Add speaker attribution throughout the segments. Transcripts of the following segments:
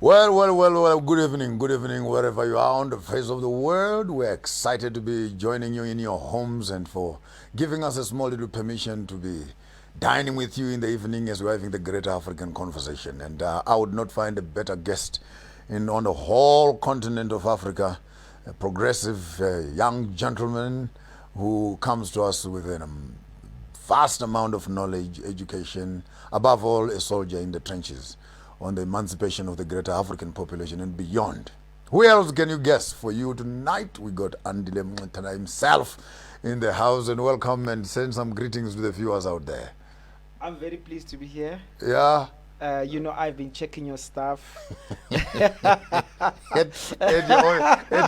Speaker 1: Well, good evening, wherever you are on the face of the world. We're excited to be joining you in your homes and for giving us a small little permission to be dining with you in the evening as we're having the great African conversation. And I would not find a better guest on the whole continent of Africa, a progressive young gentleman who comes to us with a vast amount of knowledge, education, above all, a soldier in the trenches on the emancipation of the greater African population and beyond. Who else can you guess for you tonight? We got Andile Mngxitama himself in the house, and welcome and send some greetings to the viewers out there.
Speaker 2: I'm very pleased to be here.
Speaker 1: Yeah.
Speaker 2: I've been checking your stuff.
Speaker 1: at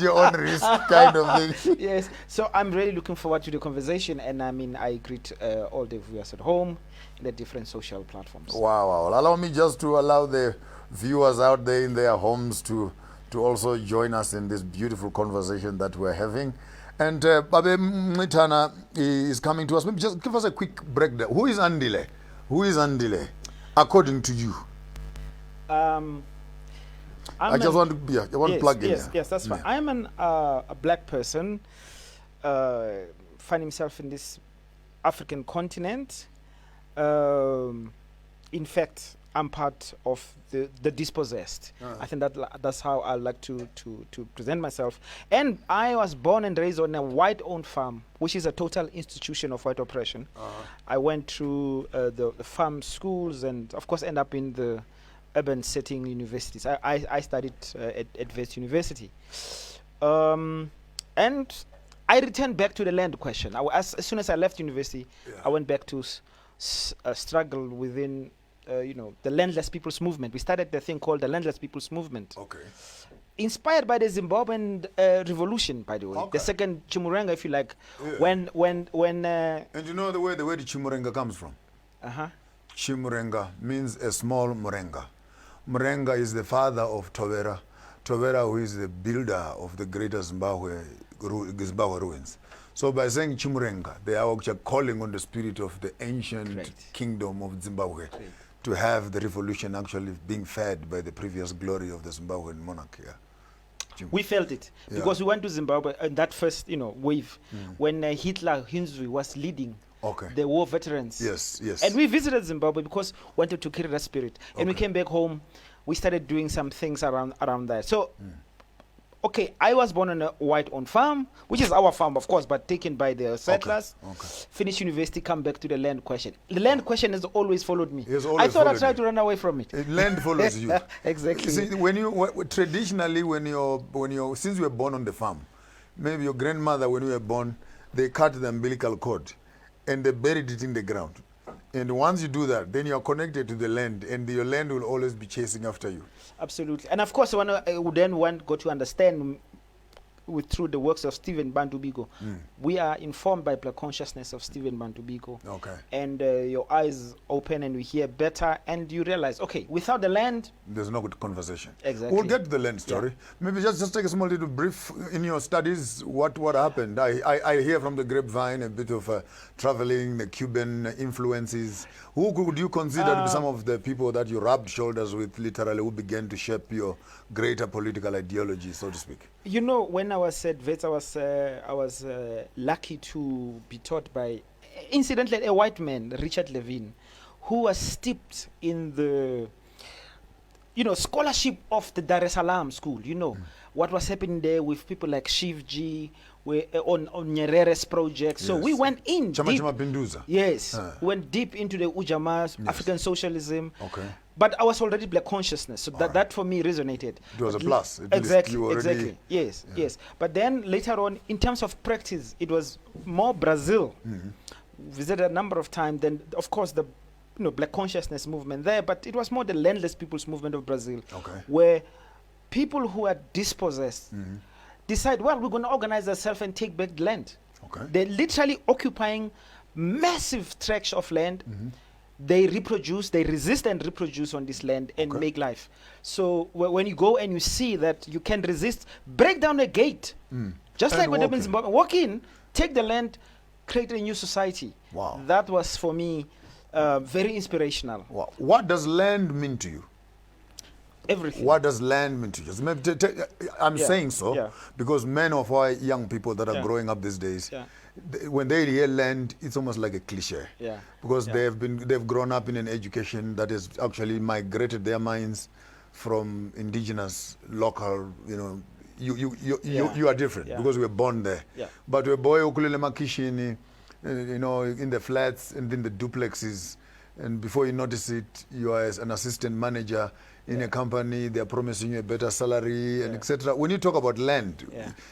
Speaker 1: your own risk, kind of thing.
Speaker 2: Yes. So I'm really looking forward to the conversation, and I greet all the viewers at home in the different social platforms.
Speaker 1: Wow. Allow me just to allow the viewers out there in their homes to also join us in this beautiful conversation that we're having. And Babe Mngxitama is coming to us. Maybe just give us a quick breakdown. Who is Andile? According to you? I want to plug in.
Speaker 2: Yes, that's fine. I'm a black person, find himself in this African continent. In fact, I'm part of the dispossessed. I think that's how I like to present myself. And I was born and raised on a white-owned farm, which is a total institution of white oppression. I went through the farm schools and, of course, end up in the urban setting universities. I studied at West University. And I returned back to the land question. As soon as I left university, I went back to struggle within the landless people's movement. We started the thing called the landless people's movement.
Speaker 1: Okay.
Speaker 2: Inspired by the Zimbabwean revolution, by the way.
Speaker 1: Okay.
Speaker 2: The second Chimurenga, if you like.
Speaker 1: Yeah.
Speaker 2: When
Speaker 1: and you know the word Chimurenga comes from? Chimurenga means a small Murenga. Murenga is the father of Tobera. Tobera, who is the builder of the greater Zimbabwe ruins. So by saying Chimurenga, they are actually calling on the spirit of the ancient kingdom of Zimbabwe to have the revolution actually being fed by the previous glory of the Zimbabwean monarchy.
Speaker 2: We felt it because we went to Zimbabwe in that first wave when Hitler was leading the war veterans.
Speaker 1: Yes.
Speaker 2: And we visited Zimbabwe because we wanted to carry that spirit. And we came back home. We started doing some things around that. So I was born on a white-owned farm, which is our farm, of course, but taken by the settlers. Finished university, come back to the land question. The land question has always followed me. I thought I tried to run away from it.
Speaker 1: Land follows you.
Speaker 2: Exactly.
Speaker 1: See, traditionally, since you were born on the farm, maybe your grandmother, when you were born, they cut the umbilical cord and they buried it in the ground. And once you do that, then you are connected to the land, and your land will always be chasing after you.
Speaker 2: Absolutely. And of course, when I would then got to understand through the works of Stephen Bantu Biko, we are informed by black consciousness of Stephen Bantu Biko. And your eyes open and you hear better, and you realize, without the land,
Speaker 1: there's no good conversation.
Speaker 2: Exactly.
Speaker 1: We'll get to the land story. Maybe just take a small little brief in your studies. What happened? I hear from the grapevine a bit of traveling, the Cuban influences. Who could you consider to be some of the people that you rubbed shoulders with, literally, who began to shape your greater political ideology, so to speak?
Speaker 2: When I was at Wits, I was lucky to be taught by, incidentally, a white man, Richard Levine, who was steeped in the scholarship of the Dar es Salaam school. What was happening there with people like Shivji, on Nyerere's project. So we went in deep. Went deep into the Ujamaa, African socialism. But I was already black consciousness, so that for me resonated.
Speaker 1: It was a plus.
Speaker 2: Exactly. Yes. But then later on, in terms of practice, it was more Brazil. Visited a number of times. Then, of course, the black consciousness movement there, but it was more the landless people's movement of Brazil, where people who are dispossessed decide, we're going to organize ourselves and take back the land. They're literally occupying massive tracts of land. They reproduce, they resist and reproduce on this land and make life. So when you go and you see that you can resist, break down a gate. Just like what happens in Zimbabwe. Walk in, take the land, create a new society.
Speaker 1: Wow.
Speaker 2: That was for me very inspirational.
Speaker 1: Wow. What does land mean to you?
Speaker 2: Everything.
Speaker 1: What does land mean to you? Maybe I'm saying so because many of our young people that are growing up these days, when they hear land, it's almost like a cliche. Because they've grown up in an education that has actually migrated their minds from indigenous, local, you are different because we were born there. But a boy ukulele makishini, in the flats and in the duplexes, and before you notice it, you are as an assistant manager in a company, they are promising you a better salary and etc. When you talk about land,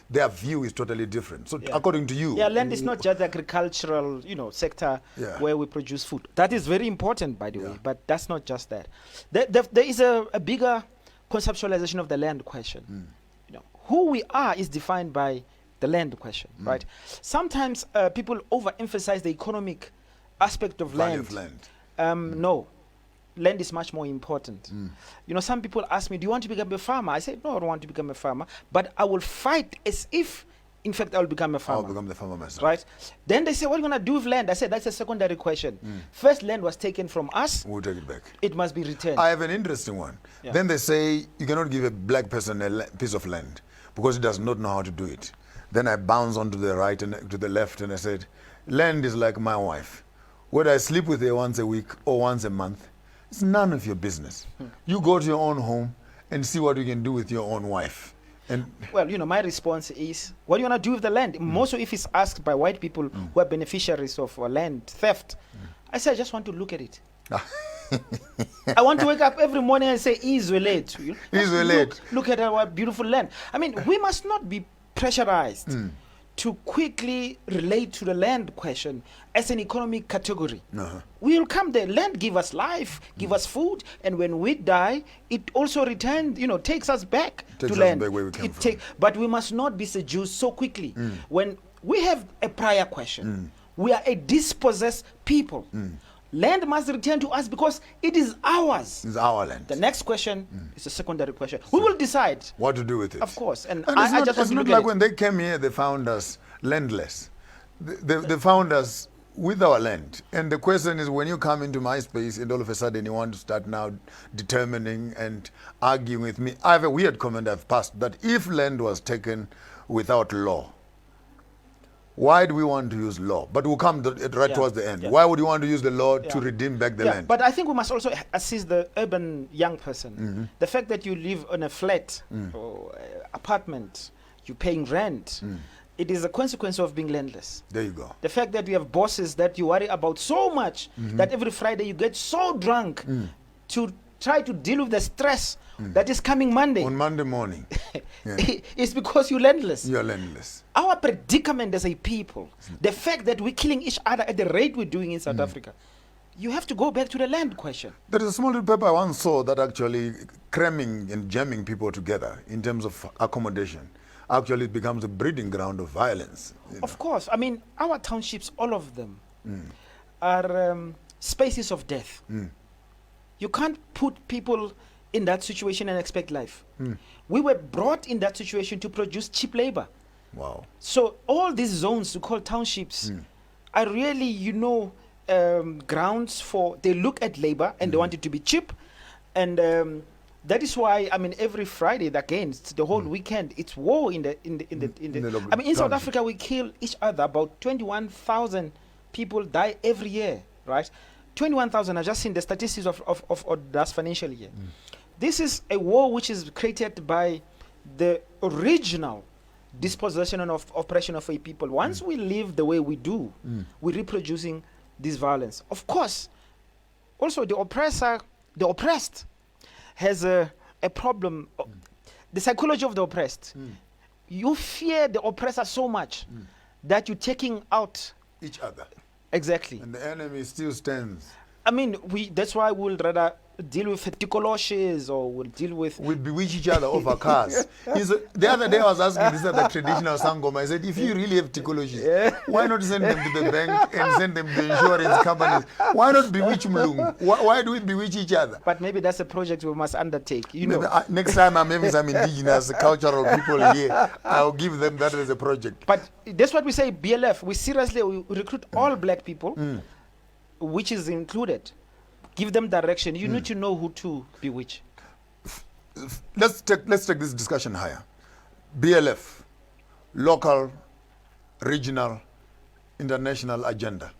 Speaker 1: their view is totally different. So according to you...
Speaker 2: land is not just the agricultural, sector where we produce food. That is very important, by the way, but that's not just that. There is a bigger conceptualization of the land question. Who we are is defined by the land question, right? Sometimes people overemphasize the economic aspect of
Speaker 1: Value
Speaker 2: land.
Speaker 1: of land.
Speaker 2: No. Land is much more important. Some people ask me, do you want to become a farmer? I say, no, I don't want to become a farmer, but I will fight as if, in fact, I will become a farmer.
Speaker 1: I'll become the farmer myself.
Speaker 2: Right? Then they say, what are you going to do with land? I said, that's a secondary question. First, land was taken from us.
Speaker 1: We'll take it back.
Speaker 2: It must be returned.
Speaker 1: I have an interesting one. Then they say, you cannot give a black person a piece of land because he does not know how to do it. Then I bounce onto the right and to the left and I said, land is like my wife. Whether I sleep with her once a week or once a month, it's none of your business. You go to your own home and see what you can do with your own wife. And
Speaker 2: well, my response is, what do you want to do with the land? Most of if it's asked by white people who are beneficiaries of land theft, I say, I just want to look at it. I want to wake up every morning and say, Israelite. Look at our beautiful land. I mean, we must not be pressurized to quickly relate to the land question as an economic category. We will come there. Land give us life, give us food, and when we die, it also returns, takes us back to land.
Speaker 1: Back where we came from.
Speaker 2: But we must not be seduced so quickly. When we have a prior question, we are a dispossessed people. Land must return to us because it is ours.
Speaker 1: It's our land.
Speaker 2: The next question is a secondary question. We will decide
Speaker 1: what to do with it.
Speaker 2: Of course. And
Speaker 1: I
Speaker 2: just
Speaker 1: it's
Speaker 2: want to
Speaker 1: not
Speaker 2: look
Speaker 1: like
Speaker 2: at
Speaker 1: when they came here, they found us landless. They found us with our land. And the question is, when you come into my space and all of a sudden you want to start now determining and arguing with me, I have a weird comment I've passed that if land was taken without law, why do we want to use law? But we'll come towards the end. Why would you want to use the law to redeem back the land?
Speaker 2: But I think we must also assist the urban young person. The fact that you live on a flat or apartment, you're paying rent, it is a consequence of being landless.
Speaker 1: There you go.
Speaker 2: The fact that you have bosses that you worry about so much that every Friday you get so drunk to try to deal with the stress that is coming Monday.
Speaker 1: On Monday morning.
Speaker 2: It's because you're landless.
Speaker 1: You're landless.
Speaker 2: Our predicament as a people, the fact that we're killing each other at the rate we're doing in South Africa, you have to go back to the land question.
Speaker 1: There is a small little paper I once saw that actually cramming and jamming people together in terms of accommodation actually becomes a breeding ground of violence.
Speaker 2: Of course. I mean, our townships, all of them, are spaces of death. You can't put people in that situation and expect life. We were brought in that situation to produce cheap labor.
Speaker 1: Wow.
Speaker 2: So all these zones we call townships are really, grounds for, they look at labor and they want it to be cheap. And that is why, I mean, every Friday, again, it's the whole weekend, it's war in South Africa, we kill each other. About 21,000 people die every year, right? 21,000, I've just seen the statistics of last financial year. This is a war which is created by the original dispossession and oppression of a people. Once we live the way we do, we're reproducing this violence. Of course, also the oppressed has a problem. The psychology of the oppressed. You fear the oppressor so much that you're taking out
Speaker 1: each other.
Speaker 2: Exactly.
Speaker 1: And the enemy still stands.
Speaker 2: I mean, that's why we'll rather deal with tikoloshes or we'll deal with...
Speaker 1: We bewitch each other over cars. The other day I was asking this at the traditional Sangoma. I said, if you really have tikoloshes, why not send them to the bank and send them to the insurance companies? Why not bewitch Mlungu? Why do we bewitch each other?
Speaker 2: But maybe that's a project we must undertake.
Speaker 1: Next time I'm having some indigenous cultural people here, I'll give them that as a project.
Speaker 2: But that's what we say, BLF. We seriously recruit all black people, which is included. Give them direction. You need to know who to bewitch.
Speaker 1: let's take this discussion higher. BLF, local, regional, international agenda.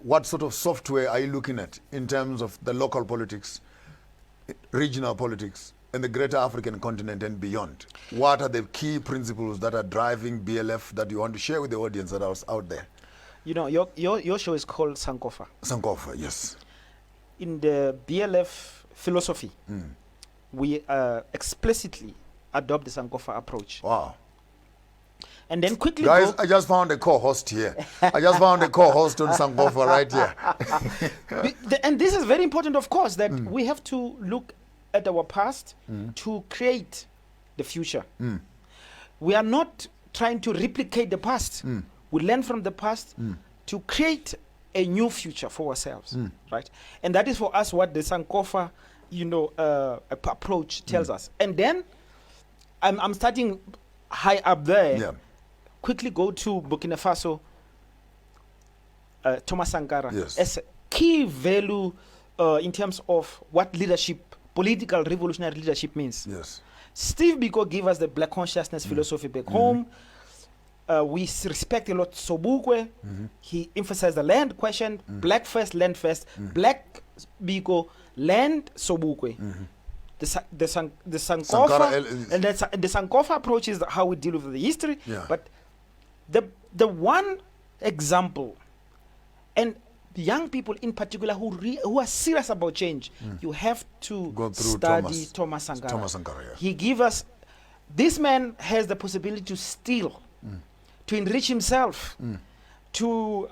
Speaker 1: What sort of software are you looking at in terms of the local politics, regional politics, and the greater African continent and beyond? What are the key principles that are driving BLF that you want to share with the audience that are out there?
Speaker 2: You know, your show is called Sankofa.
Speaker 1: Sankofa, yes.
Speaker 2: In the BLF philosophy, we explicitly adopt the Sankofa approach.
Speaker 1: Wow.
Speaker 2: And then quickly
Speaker 1: Guys, I just found a co-host here. I just found a co-host on Sankofa right here.
Speaker 2: And this is very important, of course, that we have to look at our past to create the future. We are not trying to replicate the past. We learn from the past to create a new future for ourselves, right? And that is for us what the Sankofa, approach tells us. And then I'm starting high up there.
Speaker 1: Yeah.
Speaker 2: Quickly go to Burkina Faso, Thomas Sankara,
Speaker 1: Yes.
Speaker 2: as a key value in terms of what leadership, political revolutionary leadership means.
Speaker 1: Yes.
Speaker 2: Steve Biko gave us the black consciousness philosophy back home. We respect a lot Sobukwe. He emphasized the land question, black first, land first. Black Biko, land Sobukwe. The Sankofa and the Sankofa approach is how we deal with the history.
Speaker 1: Yeah.
Speaker 2: But the one example, and young people in particular who are serious about change, you have to
Speaker 1: Go through
Speaker 2: study Thomas Sankara.
Speaker 1: Thomas Sankara, yeah.
Speaker 2: He give us, this man has the possibility to steal, to enrich himself, to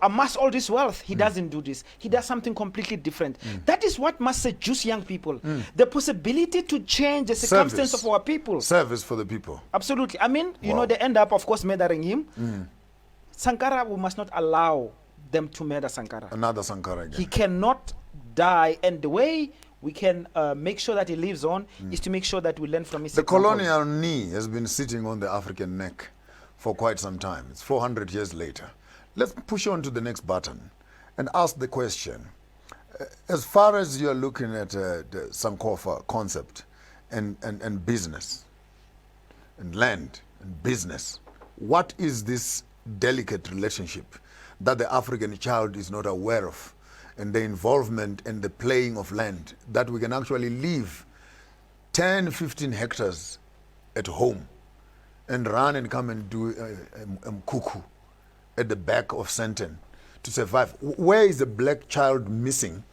Speaker 2: amass all this wealth. He doesn't do this. He does something completely different. That is what must seduce young people. The possibility to change the circumstance
Speaker 1: Service.
Speaker 2: of our people.
Speaker 1: Service for the people.
Speaker 2: Absolutely. I mean,
Speaker 1: Wow.
Speaker 2: they end up, of course, murdering him. Sankara, we must not allow them to murder Sankara.
Speaker 1: Another Sankara again.
Speaker 2: He cannot die. And the way we can make sure that he lives on is to make sure that we learn from his
Speaker 1: The
Speaker 2: example.
Speaker 1: colonial knee has been sitting on the African neck for quite some time. It's 400 years later. Let's push on to the next button and ask the question. As far as you're looking at the Sankofa concept and business and land and business, what is this delicate relationship that the African child is not aware of, and the involvement and the playing of land, that we can actually leave 10, 15 hectares at home and run and come and do a mkuku at the back of Sandton to survive? Where is the black child missing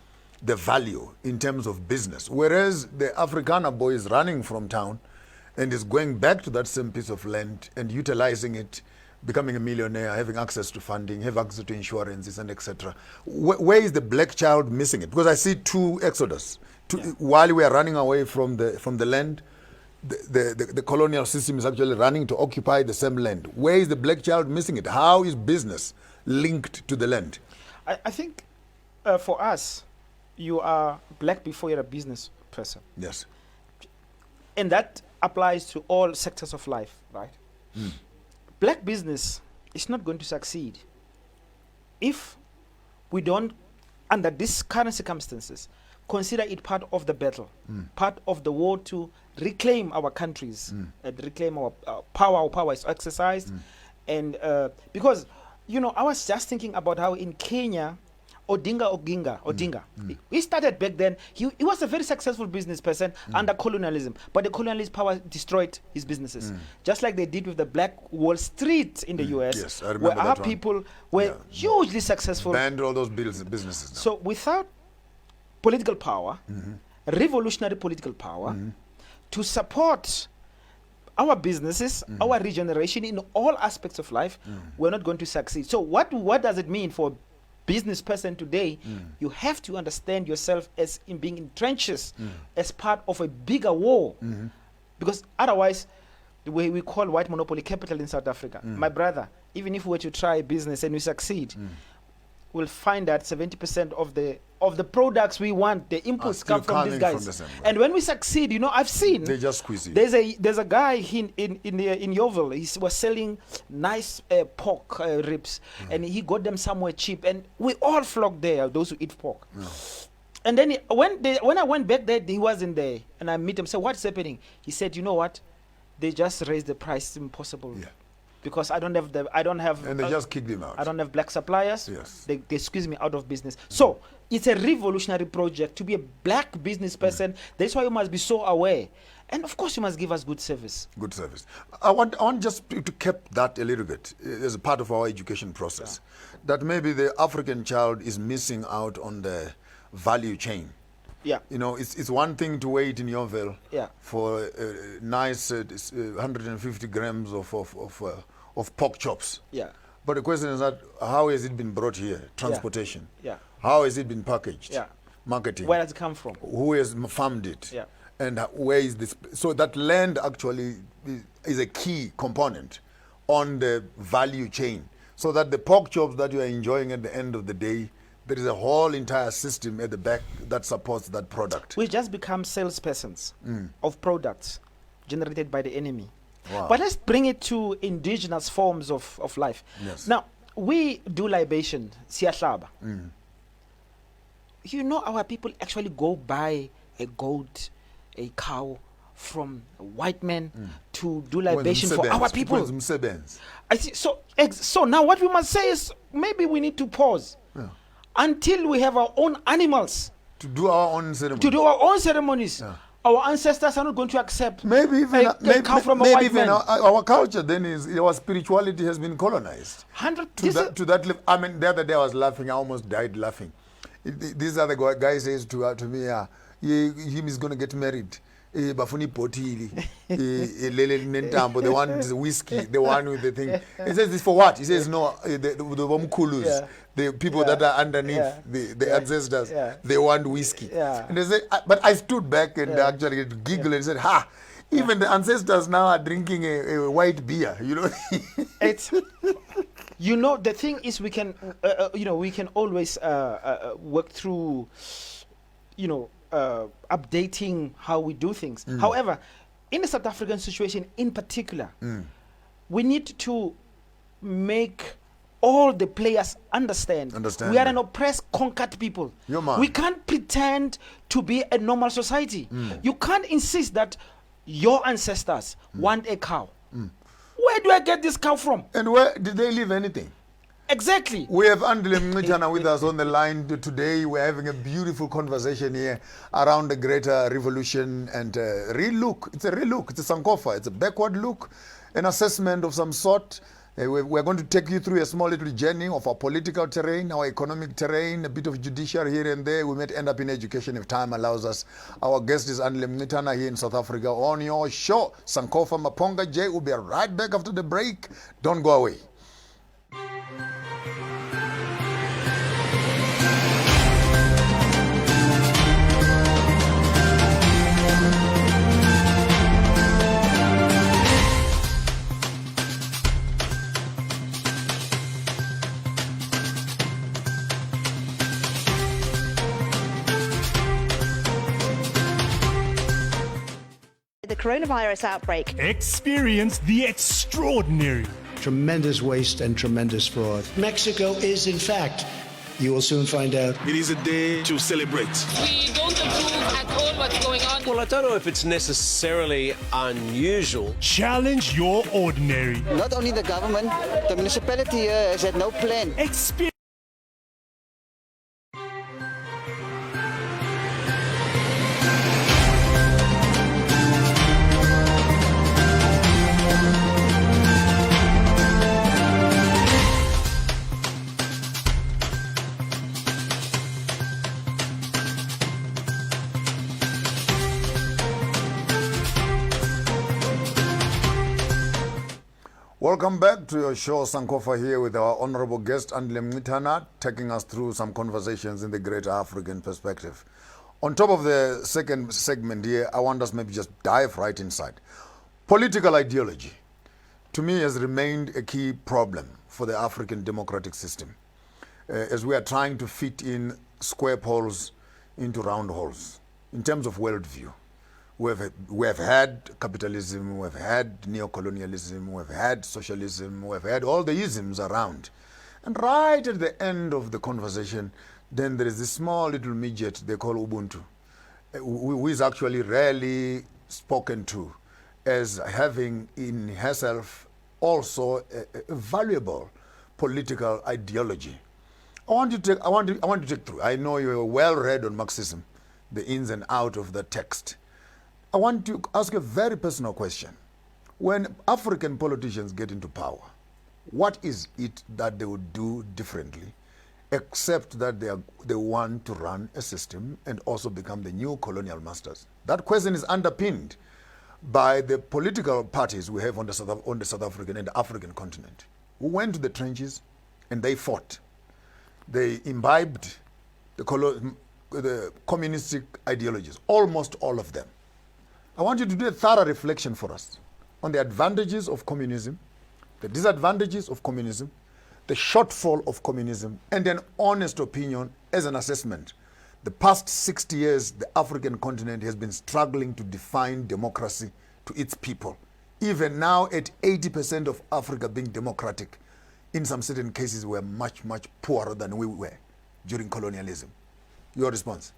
Speaker 1: the value in terms of business? Whereas the Afrikaner boy is running from town and is going back to that same piece of land and utilizing it, becoming a millionaire, having access to funding, have access to insurances and etc. Where is the black child missing it? Because I see two exodus. While we are running away from the land, the colonial system is actually running to occupy the same land. Where is the black child missing it? How is business linked to the land?
Speaker 2: I think for us, you are black before you're a business person.
Speaker 1: Yes.
Speaker 2: And that applies to all sectors of life, right? Black business is not going to succeed if we don't, under these current circumstances, consider it part of the battle, part of the war to reclaim our countries, and reclaim our power. Our power is exercised. And because, I was just thinking about how in Kenya, Odinga, he started back then. He was a very successful business person under colonialism, but the colonialist power destroyed his businesses, just like they did with the Black Wall Street in the US,
Speaker 1: Yes, I remember
Speaker 2: where our
Speaker 1: that one.
Speaker 2: people were hugely successful.
Speaker 1: Banned all those businesses now.
Speaker 2: So without political power, revolutionary political power, to support our businesses, our regeneration in all aspects of life, we're not going to succeed. So what does it mean for a business person today? You have to understand yourself as in being in trenches, as part of a bigger war, because otherwise, the way we call white monopoly capital in South Africa, my brother, even if we were to try a business and we succeed, we'll find that 70% of the products we want, the inputs come from these guys. And when we succeed, I've seen
Speaker 1: They just squeeze you.
Speaker 2: there's a guy in Yeovil. He was selling nice pork ribs, and he got them somewhere cheap, and we all flock there. Those who eat pork. And then when I went back there, he wasn't there, and I meet him. So what's happening? He said, you know what? They just raised the price impossible.
Speaker 1: Yeah.
Speaker 2: Because I don't have.
Speaker 1: And they just kicked him out.
Speaker 2: I don't have black suppliers.
Speaker 1: Yes.
Speaker 2: They squeeze me out of business. So it's a revolutionary project to be a black business person. That's why you must be so aware. And of course, you must give us good service.
Speaker 1: Good service. I want just to keep that a little bit as a part of our education process. That maybe the African child is missing out on the value chain.
Speaker 2: Yeah.
Speaker 1: You know, it's one thing to wait in Yeovil for nice 150 grams of pork chops.
Speaker 2: Yeah.
Speaker 1: But the question is that how has it been brought here? Transportation.
Speaker 2: Yeah.
Speaker 1: How has it been packaged?
Speaker 2: Yeah.
Speaker 1: Marketing.
Speaker 2: Where does it come from?
Speaker 1: Who has farmed it?
Speaker 2: Yeah.
Speaker 1: And where is this? So that land actually is a key component on the value chain. So that the pork chops that you are enjoying at the end of the day, there is a whole entire system at the back that supports that product.
Speaker 2: We just become salespersons of products generated by the enemy.
Speaker 1: Wow.
Speaker 2: But let's bring it to indigenous forms of life.
Speaker 1: Yes.
Speaker 2: Now, we do libation, siyahlaba. You know, our people actually go buy a goat, a cow from white men to do libation for our people. I see. So now what we must say is maybe we need to pause until we have our own animals
Speaker 1: to do our own ceremonies.
Speaker 2: To do our own ceremonies. Yeah. Our ancestors are not going to accept
Speaker 1: maybe even
Speaker 2: a cow from a white man.
Speaker 1: Our culture then is our spirituality has been colonized.
Speaker 2: 100
Speaker 1: to that level. I mean, the other day I was laughing. I almost died laughing. These are the guy says to me, him is going to get married. Bafuni potili, the one with the whiskey, the one with the thing. He says, "This for what?" He says, "No, the Wamkulus, the people that are underneath the ancestors, they want whiskey." And they say, but I stood back and actually giggled and said, "Ha! Even the ancestors now are drinking a white beer." You know,
Speaker 2: it's. You know, the thing is, we can, we can always work through, updating how we do things. However, in the South African situation in particular, we need to make all the players understand we are an oppressed, conquered people. We can't pretend to be a normal society. You can't insist that your ancestors want a cow. Where do I get this cow from?
Speaker 1: And where did they leave anything?
Speaker 2: Exactly.
Speaker 1: We have Andile Mngxitama with us on the line today. We're having a beautiful conversation here around the greater revolution and relook. It's a relook. It's a Sankofa. It's a backward look, an assessment of some sort. We're going to take you through a small little journey of our political terrain, our economic terrain, a bit of judiciary here and there. We might end up in education if time allows us. Our guest is Andile Mngxitama here in South Africa on your show, Sankofa Maponga J. We'll be right back after the break. Don't go away.
Speaker 3: The coronavirus outbreak.
Speaker 4: Experience the extraordinary.
Speaker 5: Tremendous waste and tremendous fraud. Mexico is, in fact, you will soon find out.
Speaker 6: It is a day to celebrate.
Speaker 7: We don't approve at all what's going on.
Speaker 8: Well, I don't know if it's necessarily unusual.
Speaker 4: Challenge your ordinary.
Speaker 9: Not only the government, the municipality here has had no plan.
Speaker 4: Experience.
Speaker 1: Welcome back to your show, Sankofa, here with our honorable guest, Andile Mngxitama, taking us through some conversations in the greater African perspective. On top of the second segment here, I want us maybe just dive right inside. Political ideology, to me, has remained a key problem for the African democratic system, as we are trying to fit in square poles into round holes in terms of worldview. We have had capitalism, we have had neocolonialism, we have had socialism, we have had all the isms around. And right at the end of the conversation, then there is this small little midget they call Ubuntu, who is actually rarely spoken to as having in herself also a valuable political ideology. I want you to take through. I know you're well read on Marxism, the ins and out of the text. I want to ask a very personal question. When African politicians get into power, what is it that they would do differently, except that they want to run a system and also become the new colonial masters? That question is underpinned by the political parties we have on the South African and the African continent, who went to the trenches and they fought. They imbibed the communistic ideologies, almost all of them. I want you to do a thorough reflection for us on the advantages of communism, the disadvantages of communism, the shortfall of communism, and an honest opinion as an assessment. The past 60 years, the African continent has been struggling to define democracy to its people. Even now, at 80% of Africa being democratic, in some certain cases, we're much, much poorer than we were during colonialism. Your response?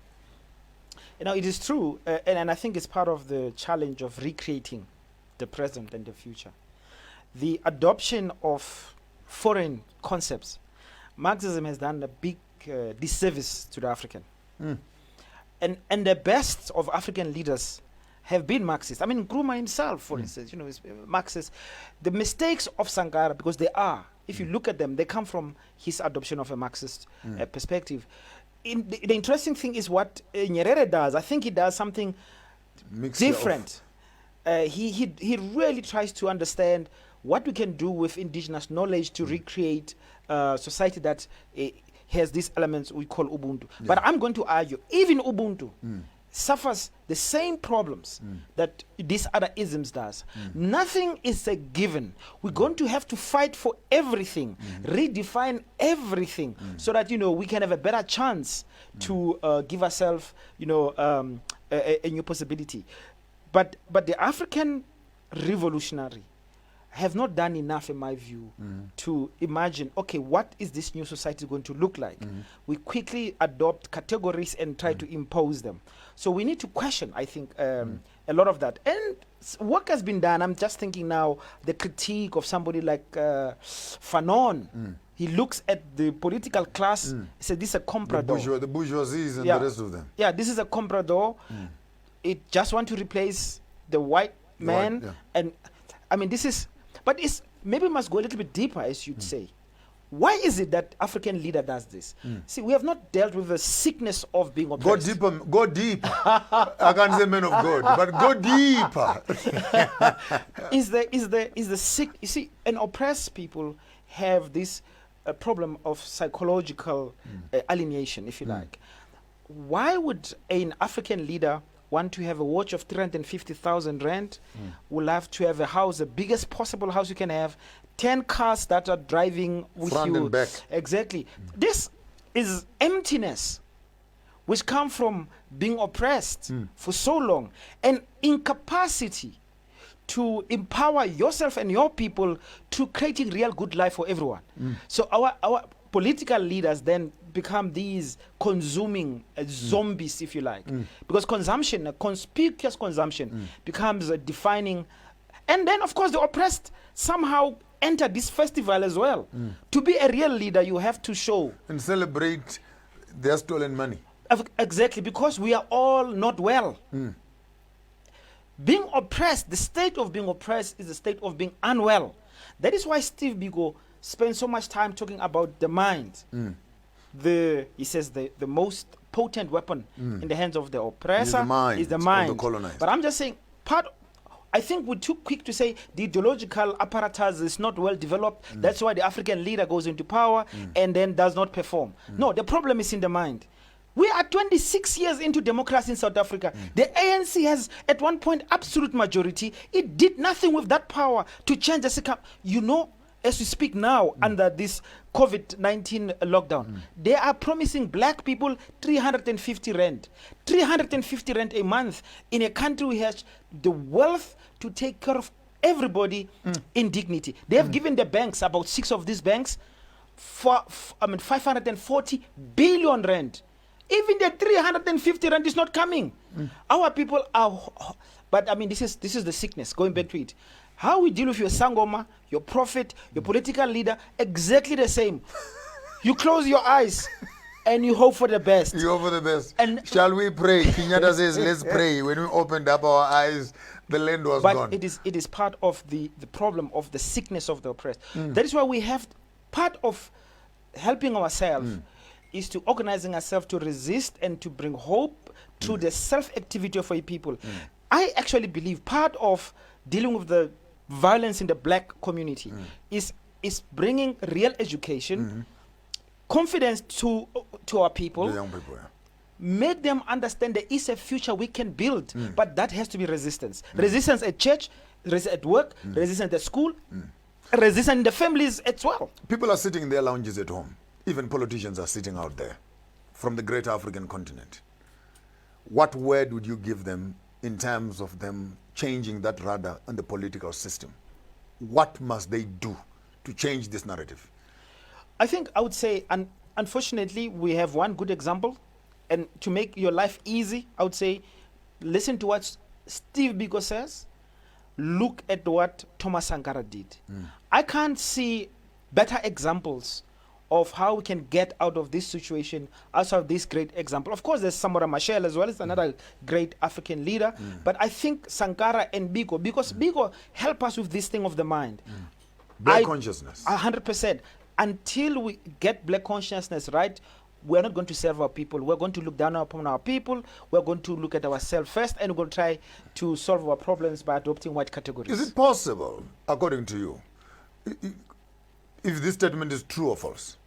Speaker 2: You know, it is true, and I think it's part of the challenge of recreating the present and the future. The adoption of foreign concepts. Marxism has done a big disservice to the African. And the best of African leaders have been Marxists. I mean, Nkrumah himself, for instance, you know, is Marxist. The mistakes of Sankara, because they are, if you look at them, they come from his adoption of a Marxist perspective. The interesting thing is what Nyerere does. I think he does something different. He really tries to understand what we can do with indigenous knowledge to recreate a society that has these elements we call Ubuntu. But I'm going to argue, even Ubuntu suffers the same problems that these other isms does. Nothing is a given. We're going to have to fight for everything, redefine everything, so that, you know, we can have a better chance to give ourselves, you know, a new possibility. But the African revolutionary have not done enough, in my view, to imagine, okay, what is this new society going to look like? We quickly adopt categories and try to impose them. So we need to question, I think, a lot of that. And work has been done. I'm just thinking now, the critique of somebody like Fanon. He looks at the political class, he said, this is a comprador.
Speaker 1: The bourgeoisies and the rest of them.
Speaker 2: Yeah, this is a comprador. It just want to replace the white man. And I mean, this is, but it's maybe must go a little bit deeper, as you'd say. Why is it that African leader does this? See, we have not dealt with the sickness of being oppressed.
Speaker 1: Go deeper. Go deep. I can't say man of God, but go deeper.
Speaker 2: is the sick? You see, and oppressed people have this problem of psychological alienation, if you like. Why would an African leader want to have a watch of 350,000 rand, will have to have a house, the biggest possible house you can have, 10 cars that are driving with
Speaker 1: front
Speaker 2: you.
Speaker 1: And back.
Speaker 2: Exactly. This is emptiness, which come from being oppressed for so long, and incapacity to empower yourself and your people to creating real good life for everyone. So our political leaders then become these consuming zombies, if you like, because consumption, conspicuous consumption, becomes a defining. And then, of course, the oppressed somehow enter this festival as well. To be a real leader, you have to show
Speaker 1: and celebrate their stolen money.
Speaker 2: Exactly, because we are all not well. Being oppressed, the state of being oppressed is the state of being unwell. That is why Steve Biko spends so much time talking about the mind. He says the most potent weapon in the hands of the oppressor is the mind.
Speaker 1: Of the colonized.
Speaker 2: But I'm just saying, I think we're too quick to say the ideological apparatus is not well developed. That's why the African leader goes into power and then does not perform. No, the problem is in the mind. We are 26 years into democracy in South Africa. The ANC has, at one point, absolute majority. It did nothing with that power to change the circumstances. You know, as we speak now, under this COVID-19 lockdown, they are promising black people 350 rand. 350 rand a month in a country which has the wealth to take care of everybody in dignity. They have given the banks, about 6 of these banks, for 540 billion million rand. Even the 350 rand is not coming. Our people are, but I mean, this is the sickness. Going back to it, how we deal with your sangoma, your prophet, your political leader, exactly the same. You close your eyes and you hope for the best.
Speaker 1: You hope for the best.
Speaker 2: And
Speaker 1: shall we pray? Kenyatta says, let's pray. When we opened up our eyes, the land was gone.
Speaker 2: But it is part of the problem of the sickness of the oppressed. That is why we have part of helping ourselves is to organizing ourselves to resist and to bring hope through the self-activity of our people. I actually believe part of dealing with the violence in the black community is bringing real education, confidence to our people,
Speaker 1: The young people, yeah.
Speaker 2: make them understand there is a future we can build, but that has to be resistance. Resistance at church, resistance at work, resistance at school, resistance in the families as well.
Speaker 1: People are sitting in their lounges at home. Even politicians are sitting out there from the great African continent. What word would you give them in terms of them changing that rudder on the political system? What must they do to change this narrative?
Speaker 2: I think I would say, unfortunately, we have one good example. And to make your life easy, I would say, listen to what Steve Biko says. Look at what Thomas Sankara did. I can't see better examples of how we can get out of this situation outside of this great example. Of course, there's Samora Machel as well as another great African leader. But I think Sankara and Biko, because Biko help us with this thing of the mind.
Speaker 1: Black consciousness.
Speaker 2: 100%. Until we get black consciousness right, we're not going to serve our people. We're going to look down upon our people. We're going to look at ourselves first, and we're going to try to solve our problems by adopting white categories.
Speaker 1: Is it possible, according to you, if this statement is true or false,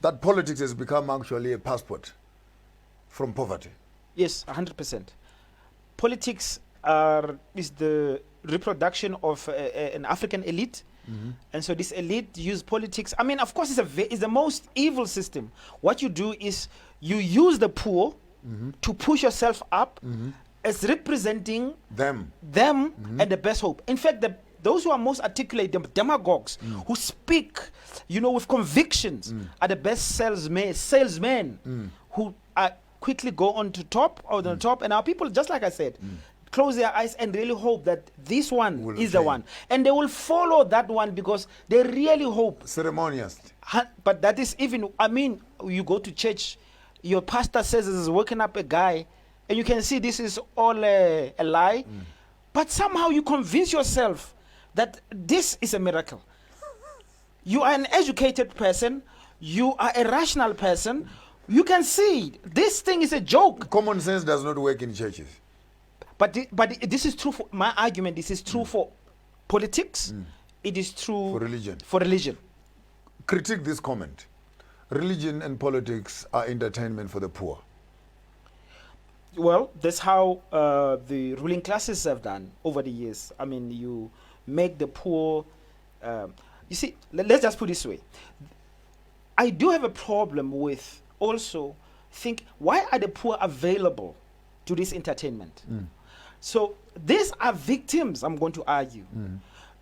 Speaker 1: that politics has become actually a passport from poverty?
Speaker 2: Yes, 100%. Politics is the reproduction of an African elite. And so this elite use politics. I mean, of course, it's the most evil system. What you do is you use the poor to push yourself up as representing
Speaker 1: them
Speaker 2: and the best hope. In fact, those who are most articulate, the demagogues who speak, with convictions, are the best salesmen who quickly go on to top. And our people, just like I said, close their eyes and really hope that this one is the one. And they will follow that one because they really hope.
Speaker 1: Ceremonious.
Speaker 2: But that is even, you go to church, your pastor says this is waking up a guy, and you can see this is all a lie. But somehow you convince yourself that this is a miracle. You are an educated person. You are a rational person. You can see this thing is a joke.
Speaker 1: Common sense does not work in churches.
Speaker 2: But this is true for my argument. This is true for politics. It is true
Speaker 1: for religion.
Speaker 2: For
Speaker 1: Critique this comment. Religion and politics are entertainment for the poor.
Speaker 2: Well, that's how the ruling classes have done over the years. I mean, you make the poor. You see, let's just put it this way. I do have a problem with also why are the poor available to this entertainment? So these are victims, I'm going to argue.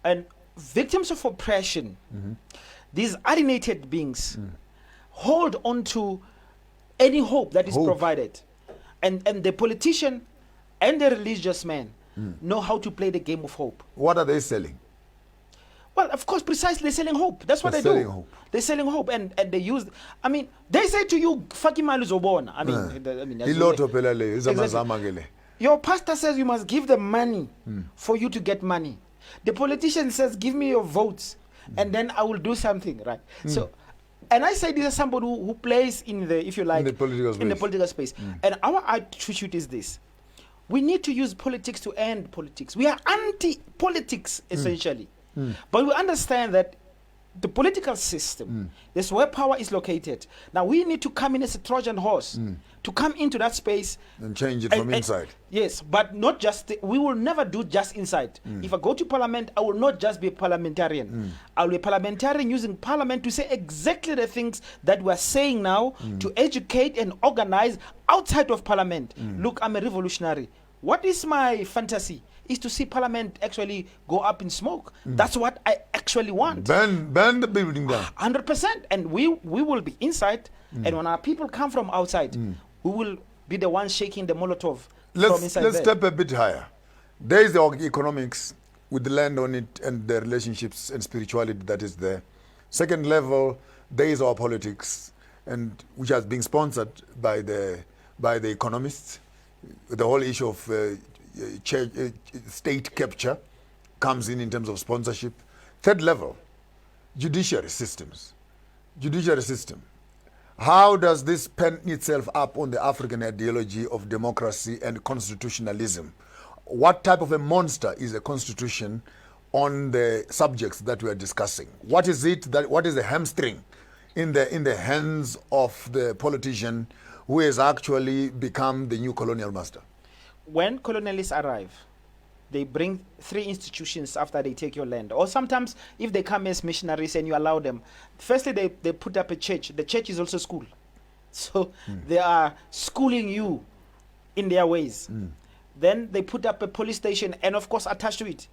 Speaker 2: And victims of oppression, these alienated beings hold on to any hope that is provided. And the politician and the religious man know how to play the game of hope.
Speaker 1: What are they selling?
Speaker 2: Well, of course, precisely, they're selling hope. That's what they do.
Speaker 1: Hope.
Speaker 2: They're selling hope, and they use. They say to you, "Fakimali zobona." Exactly. Your pastor says you must give them money for you to get money. The politician says, "Give me your votes, and then I will do something." Right. So, and I say this as somebody who plays in the, if you like,
Speaker 1: in the political space.
Speaker 2: And our attitude is this: we need to use politics to end politics. We are anti-politics essentially. But we understand that the political system, that's where power is located. Now we need to come in as a Trojan horse to come into that space
Speaker 1: and change it from inside.
Speaker 2: Yes, but not just. We will never do just inside. If I go to parliament, I will not just be a parliamentarian. I will be a parliamentarian using parliament to say exactly the things that we are saying now, to educate and organize outside of parliament. Look, I'm a revolutionary. What is my fantasy? Is to see Parliament actually go up in smoke. That's what I actually want.
Speaker 1: Burn the building down.
Speaker 2: 100%. And we will be inside. And when our people come from outside, we will be the ones shaking the Molotov from inside.
Speaker 1: Let's
Speaker 2: there.
Speaker 1: step a bit higher. There is the economics with the land on it and the relationships and spirituality that is there. Second level, there is our politics, and which has been sponsored by the economists. The whole issue of state capture comes in terms of sponsorship. Third level, judiciary systems. Judiciary system. How does this pen itself up on the African ideology of democracy and constitutionalism? What type of a monster is a constitution on the subjects that we are discussing? What is it that? What is the hamstring in the hands of the politician who has actually become the new colonial master?
Speaker 2: When colonialists arrive, they bring 3 institutions after they take your land. Or sometimes, if they come as missionaries and you allow them, firstly, they put up a church. The church is also school. So they are schooling you in their ways. Then they put up a police station, and of course, attached to it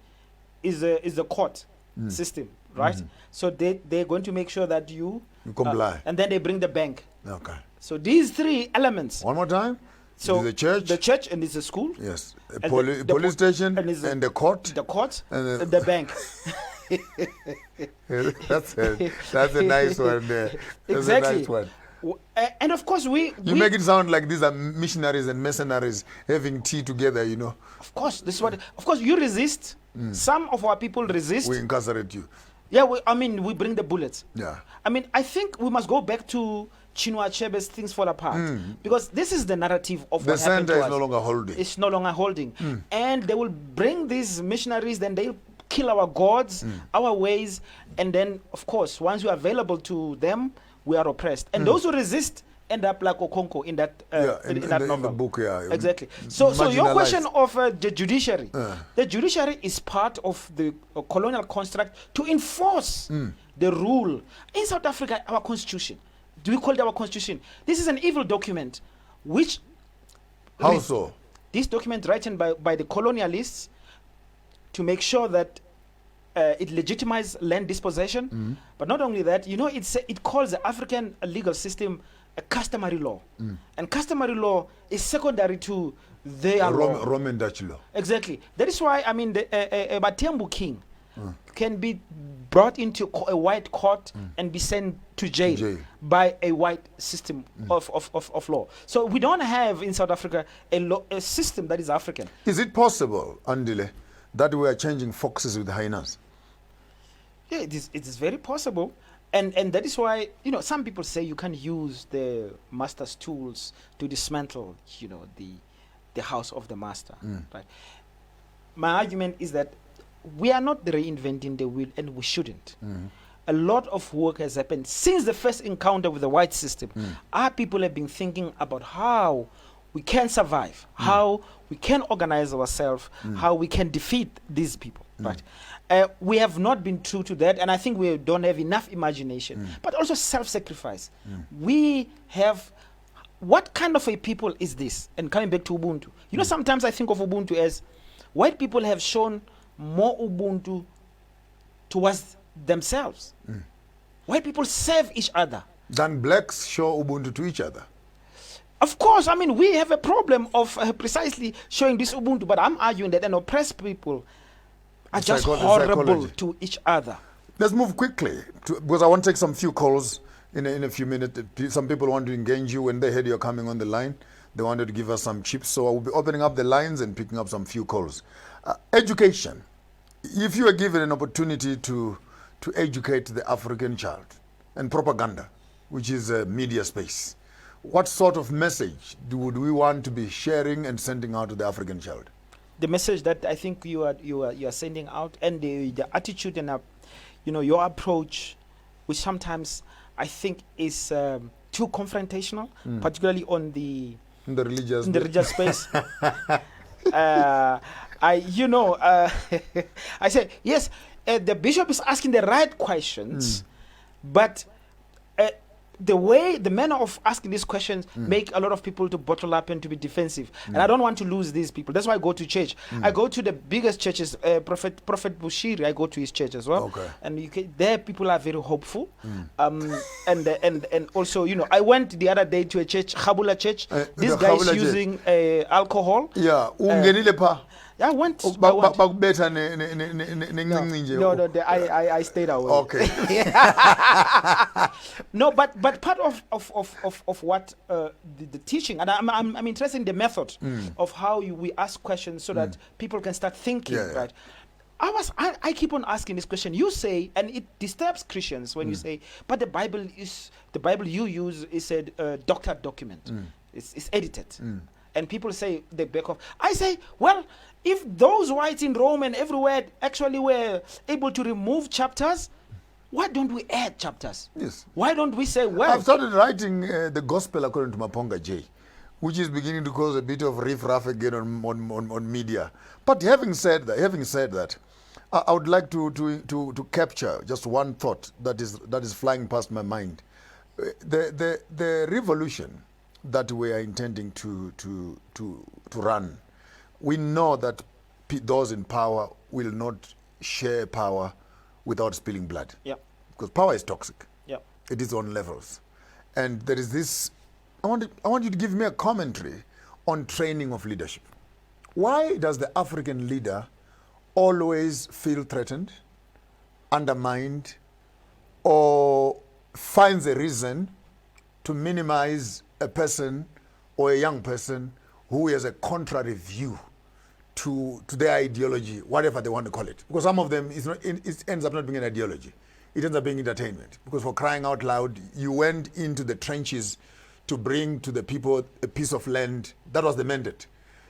Speaker 2: is a court system, right? So they're going to make sure that you
Speaker 1: comply.
Speaker 2: And then they bring the bank.
Speaker 1: Okay.
Speaker 2: So these 3 elements.
Speaker 1: One more time.
Speaker 2: So
Speaker 1: the church,
Speaker 2: and it's a school.
Speaker 1: Yes.
Speaker 2: And
Speaker 1: Police station and the court.
Speaker 2: The court
Speaker 1: and
Speaker 2: the bank.
Speaker 1: That's a nice one there. That's
Speaker 2: Exactly.
Speaker 1: a nice one.
Speaker 2: And of course
Speaker 1: You make it sound like these are missionaries and mercenaries having tea together, you know.
Speaker 2: Of course, this is what. Of course, you resist. Some of our people resist.
Speaker 1: We incarcerate you.
Speaker 2: Yeah, we bring the bullets.
Speaker 1: Yeah.
Speaker 2: I mean, I think we must go back to Chinua Achebe's Things Fall Apart, because this is the narrative of
Speaker 1: The
Speaker 2: what happened to
Speaker 1: center
Speaker 2: us.
Speaker 1: is no longer holding.
Speaker 2: It's no longer holding. And they will bring these missionaries, then they'll kill our gods, our ways, and then, of course, once you're available to them, we are oppressed. And those who resist end up like Okonko in that in that novel.
Speaker 1: In the book, yeah.
Speaker 2: Exactly. So your question
Speaker 1: Marginalized.
Speaker 2: of the judiciary, the judiciary is part of the colonial construct to enforce the rule. In South Africa, our constitution, do we call it our constitution? This is an evil document, which...
Speaker 1: How so?
Speaker 2: This document written by the colonialists to make sure that it legitimizes land dispossession. But not only that, you know, it calls the African legal system a customary law. And customary law is secondary to their law.
Speaker 1: Roman Dutch law.
Speaker 2: Exactly. That is why, I mean, a Matembu king can be brought into a white court and be sent to jail by a white system of law. So we don't have in South Africa a system that is African.
Speaker 1: Is it possible, Andile, that we are changing foxes with hyenas?
Speaker 2: Yeah, it is very possible. And that is why, you know, some people say you can use the master's tools to dismantle, you know, the house of the master. Right? My argument is that we are not reinventing the wheel, and we shouldn't. A lot of work has happened since the first encounter with the white system. Our people have been thinking about how we can survive, how we can organize ourselves, how we can defeat these people. Right? We have not been true to that, and I think we don't have enough imagination, but also self-sacrifice. We have... What kind of a people is this? And coming back to Ubuntu, you know, sometimes I think of Ubuntu as white people have shown more Ubuntu towards themselves. White people serve each other.
Speaker 1: Than blacks show Ubuntu to each other.
Speaker 2: Of course, I mean, we have a problem of precisely showing this Ubuntu, but I'm arguing that an oppressed people are just horrible to each other.
Speaker 1: Let's move quickly, because I want to take some few calls in a few minutes. Some people want to engage you when they heard you're coming on the line. They wanted to give us some chips, so I will be opening up the lines and picking up some few calls. Education. If you are given an opportunity to educate the African child, and propaganda, which is a media space, what sort of message would we want to be sharing and sending out to the African child?
Speaker 2: The message that I think you are sending out, and the attitude and you know, your approach, which sometimes I think is too confrontational, particularly on in the religious space. I say yes. The bishop is asking the right questions, but the manner of asking these questions make a lot of people to bottle up and to be defensive. And I don't want to lose these people. That's why I go to church. I go to the biggest churches. Prophet Bushiri, I go to his church as well.
Speaker 1: Okay.
Speaker 2: And there people are very hopeful. And also, I went the other day to a church, Khabula Church. This guy is using alcohol.
Speaker 1: Yeah. Ungenile pa.
Speaker 2: Yeah, I went.
Speaker 1: Bakubetha
Speaker 2: No, I stayed away.
Speaker 1: Okay.
Speaker 2: No, but part of what the teaching, and I'm interested in the method of how we ask questions so that people can start thinking, right? I keep on asking this question. You say, and it disturbs Christians when you say, but the Bible you use is a doctored document. It's edited. And people say they back off. I say, well, if those whites in Rome and everywhere actually were able to remove chapters, why don't we add chapters?
Speaker 1: Yes.
Speaker 2: Why don't we say, well...
Speaker 1: I've started writing the gospel according to Maponga J, which is beginning to cause a bit of riff-raff again on media. But having said that, I would like to capture just one thought that is flying past my mind. The revolution that we are intending to run, we know that those in power will not share power without spilling blood.
Speaker 2: Yeah.
Speaker 1: Because power is toxic.
Speaker 2: Yeah.
Speaker 1: It is on levels. And there is this, I want you to give me a commentary on training of leadership. Why does the African leader always feel threatened, undermined, or finds a reason to minimize a person or a young person who has a contrary view to their ideology, whatever they want to call it? Because some of them, it ends up not being an ideology. It ends up being entertainment. Because for crying out loud, you went into the trenches to bring to the people a piece of land. That was the mandate.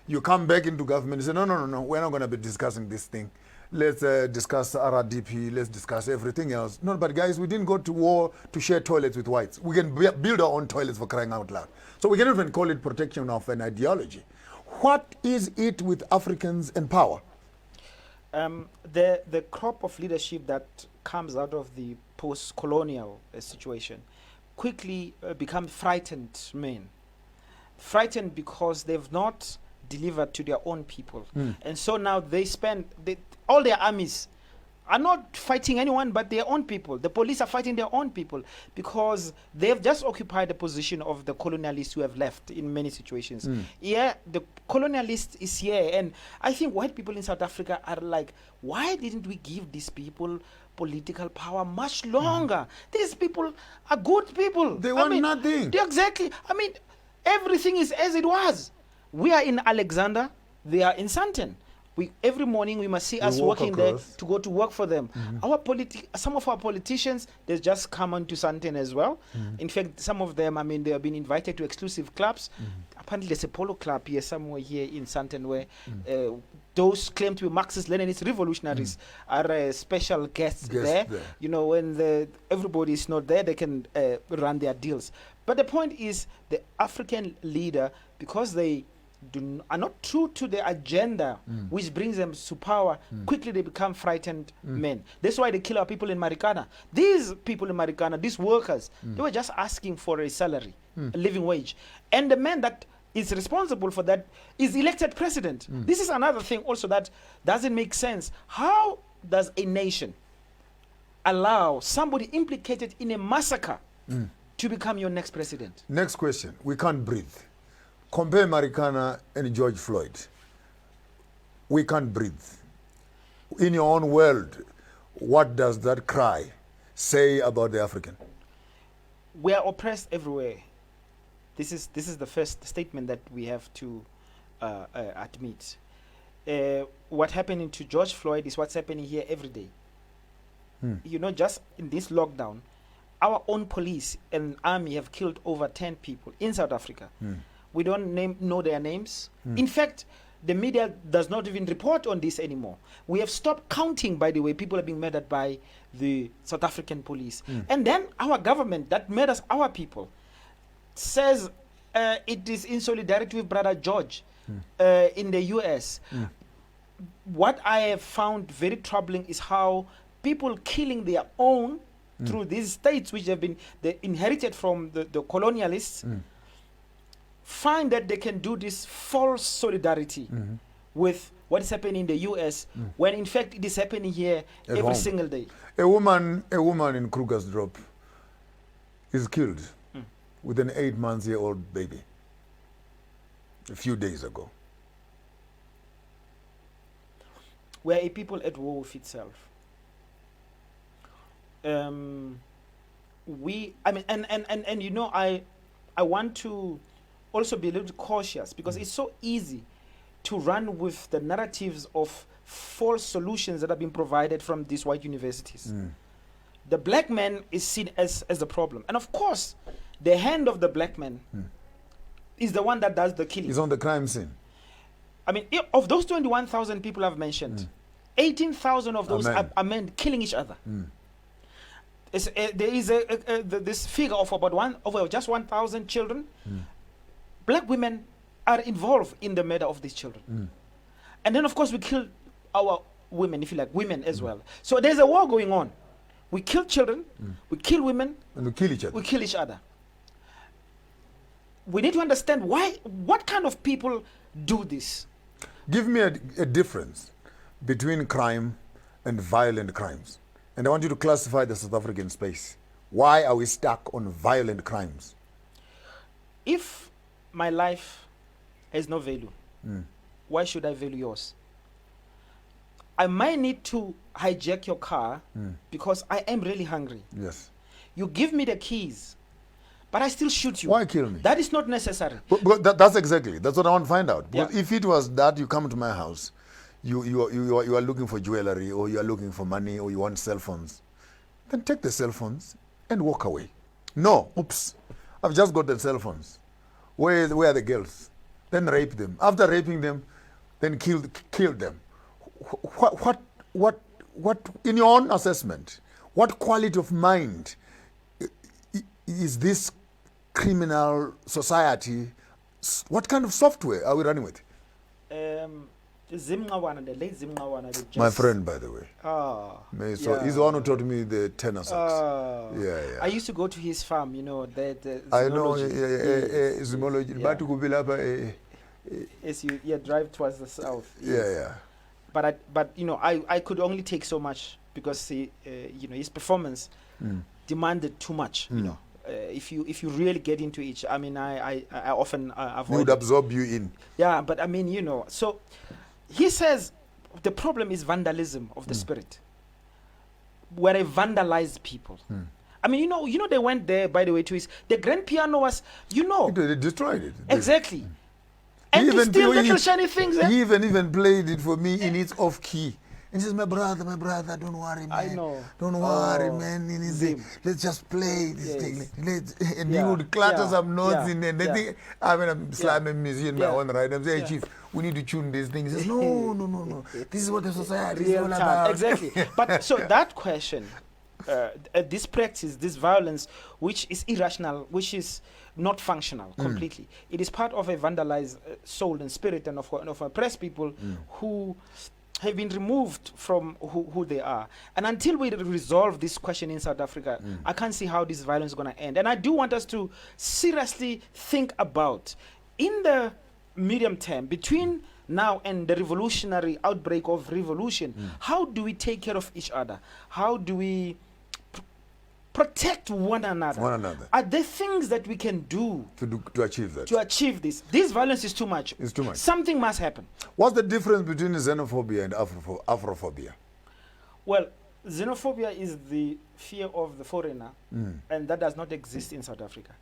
Speaker 1: You come back into government and say, no, we're not going to be discussing this thing. Let's discuss RRDP, let's discuss everything else. No, but guys, we didn't go to war to share toilets with whites. We can build our own toilets, for crying out loud. So we can't even call it protection of an ideology. What is it with Africans and power?
Speaker 2: The crop of leadership that comes out of the post-colonial situation quickly become frightened men. Frightened because they've not delivered to their own people. And so now they spend, all their armies are not fighting anyone but their own people. The police are fighting their own people because they've just occupied the position of the colonialists who have left in many situations. Yeah, the colonialist is here, and I think white people in South Africa are like, why didn't we give these people political power much longer? These people are good people.
Speaker 1: They want nothing.
Speaker 2: Exactly. I mean, everything is as it was. We are in Alexander, they are in Sandton. Every morning we must see us walking there to go to work for them. Some of our politicians, they just come on to Sandton as well. In fact, some of them, they have been invited to exclusive clubs. Apparently there's a polo club here somewhere here in Sandton where those claim to be Marxist Leninist revolutionaries are special guests there. When everybody is not there, they can run their deals. But the point is, the African leader, because they are not true to the agenda which brings them to power, quickly they become frightened men. That's why they kill our people in Marikana. These people in Marikana, these workers, they were just asking for a salary, a living wage. And the man that is responsible for that is elected president. This is another thing also that doesn't make sense. How does a nation allow somebody implicated in a massacre to become your next president?
Speaker 1: Next question. We can't breathe. Compare Marikana and George Floyd. We can't breathe. In your own world, what does that cry say about the African?
Speaker 2: We are oppressed everywhere. This is the first statement that we have to admit. What happened to George Floyd is what's happening here every day. Just in this lockdown, our own police and army have killed over 10 people in South Africa. We don't know their names. In fact, the media does not even report on this anymore. We have stopped counting, by the way, people are being murdered by the South African police. And then our government that murders our people says it is in solidarity with Brother George in the US. What I have found very troubling is how people killing their own through these states which have been inherited from the colonialists, find that they can do this false solidarity with what is happening in the US, when in fact it is happening here every
Speaker 1: home.
Speaker 2: single day.
Speaker 1: A woman in Kruger's Drop is killed with an 8-month-old baby a few days ago.
Speaker 2: We are a people at war with itself. I want to also be a little cautious, because it's so easy to run with the narratives of false solutions that have been provided from these white universities. The black man is seen as the problem. And of course, the hand of the black man is the one that does the killing.
Speaker 1: He's on the crime scene.
Speaker 2: I mean, of those 21,000 people I've mentioned, 18,000 of those are men killing each other. There is this figure of over just 1,000 children. Black women are involved in the murder of these children. And then, of course, we kill our women, if you like, women as well. So there's a war going on. We kill children, we kill women,
Speaker 1: and we kill each other.
Speaker 2: We kill each other. We need to understand what kind of people do this.
Speaker 1: Give me a difference between crime and violent crimes. And I want you to classify the South African space. Why are we stuck on violent crimes?
Speaker 2: If my life has no value, why should I value yours? I might need to hijack your car because I am really hungry.
Speaker 1: Yes.
Speaker 2: You give me the keys, but I still shoot you.
Speaker 1: Why kill me?
Speaker 2: That is not necessary.
Speaker 1: But that's what I want to find out. Because if it was that you come to my house, you are looking for jewelry, or you are looking for money, or you want cell phones, then take the cell phones and walk away. No, oops, I've just got the cell phones. Where are the girls? Then rape them. After raping them, then kill them. What in your own assessment, what quality of mind is this criminal society? What kind of software are we running with?
Speaker 2: The late Zimnawana.
Speaker 1: My friend, by the way. He's the one who taught me the tenor sax.
Speaker 2: I used to go to his farm, I know,
Speaker 1: zoology.
Speaker 2: As you drive towards the south.
Speaker 1: Yeah.
Speaker 2: But I could only take so much, because his performance demanded too much. If you really get into it, I mean, I often avoid.
Speaker 1: He would absorb you in.
Speaker 2: Yeah, but I mean, so he says the problem is vandalism of the spirit, where they vandalize people. I mean, they went there, by the way, the grand piano was,
Speaker 1: They destroyed it.
Speaker 2: Exactly. And he still little shiny things.
Speaker 1: He even played it for me in its off key. And he says, my brother, don't worry, man.
Speaker 2: I know.
Speaker 1: Don't worry, man. Let's just play this thing. And he would clatter some notes in, and they think, I'm slamming musician my own right. I'm saying, hey, Chief, we need to tune this thing. He says, no. This is what the society is all about.
Speaker 2: Exactly. But so that question, this practice, this violence, which is irrational, which is not functional completely. It is part of a vandalized soul and spirit, and of oppressed people who have been removed from who they are. And until we resolve this question in South Africa, I can't see how this violence is going to end. And I do want us to seriously think about, in the medium term, between now and the revolutionary outbreak of revolution, how do we take care of each other? How do we protect one another? Are there things that we can do
Speaker 1: to achieve that?
Speaker 2: To achieve this. This violence is too much.
Speaker 1: It's too much.
Speaker 2: Something must happen.
Speaker 1: What's the difference between xenophobia and Afrophobia?
Speaker 2: Well, xenophobia is the fear of the foreigner, and that does not exist in South Africa.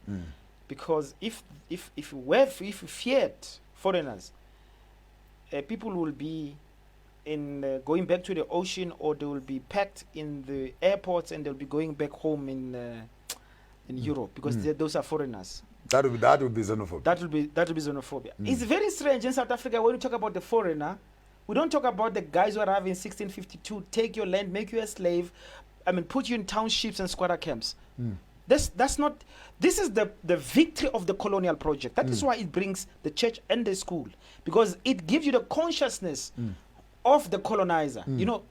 Speaker 2: Because if we feared foreigners, people will be going back to the ocean, or they will be packed in the airports, and they'll be going back home in Europe, because those are foreigners.
Speaker 1: That would be xenophobia.
Speaker 2: That will be xenophobia. It's very strange in South Africa when we talk about the foreigner. We don't talk about the guys who arrived in 1652, take your land, make you a slave, put you in townships and squatter camps. That's not. This is the victory of the colonial project. That is why it brings the church and the school, because it gives you the consciousness of the colonizer. You know,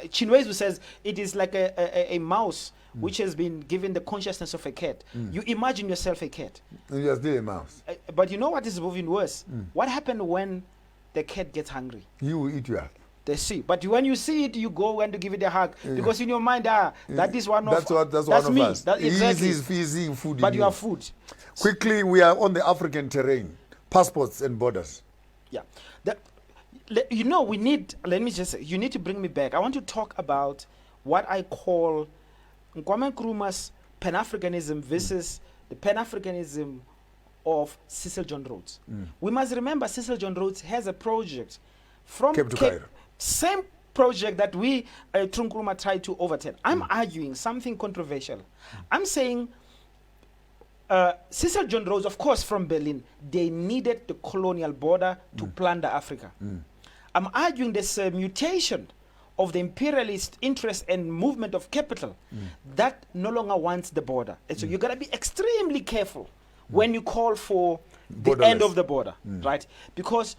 Speaker 2: Chinwezu says it is like a mouse which has been given the consciousness of a cat. You imagine yourself a cat.
Speaker 1: And you're still a mouse.
Speaker 2: But you know what is even worse? What happened when the cat gets hungry?
Speaker 1: You will eat you up.
Speaker 2: They see. But when you see it, you go and to give it a hug. Because in your mind, that is one
Speaker 1: That's
Speaker 2: of
Speaker 1: that's
Speaker 2: that's
Speaker 1: one
Speaker 2: me.
Speaker 1: of us.
Speaker 2: That, exactly.
Speaker 1: He's eating food.
Speaker 2: But
Speaker 1: in
Speaker 2: you are food.
Speaker 1: Quickly, we are on the African terrain. Passports and borders.
Speaker 2: Yeah. You know, we need, let me just say, you need to bring me back. I want to talk about what I call Kwame Nkrumah's Pan-Africanism versus the Pan-Africanism of Cecil John Rhodes. We must remember Cecil John Rhodes has a project from
Speaker 1: Cape to Cairo.
Speaker 2: Same project that we, Nkrumah, tried to overturn. I'm arguing something controversial. I'm saying Cecil John Rhodes, of course, from Berlin, they needed the colonial border to plunder Africa. I'm arguing there's a mutation of the imperialist interest and movement of capital that no longer wants the border. And so you got to be extremely careful when you call for the end of the border, right? Because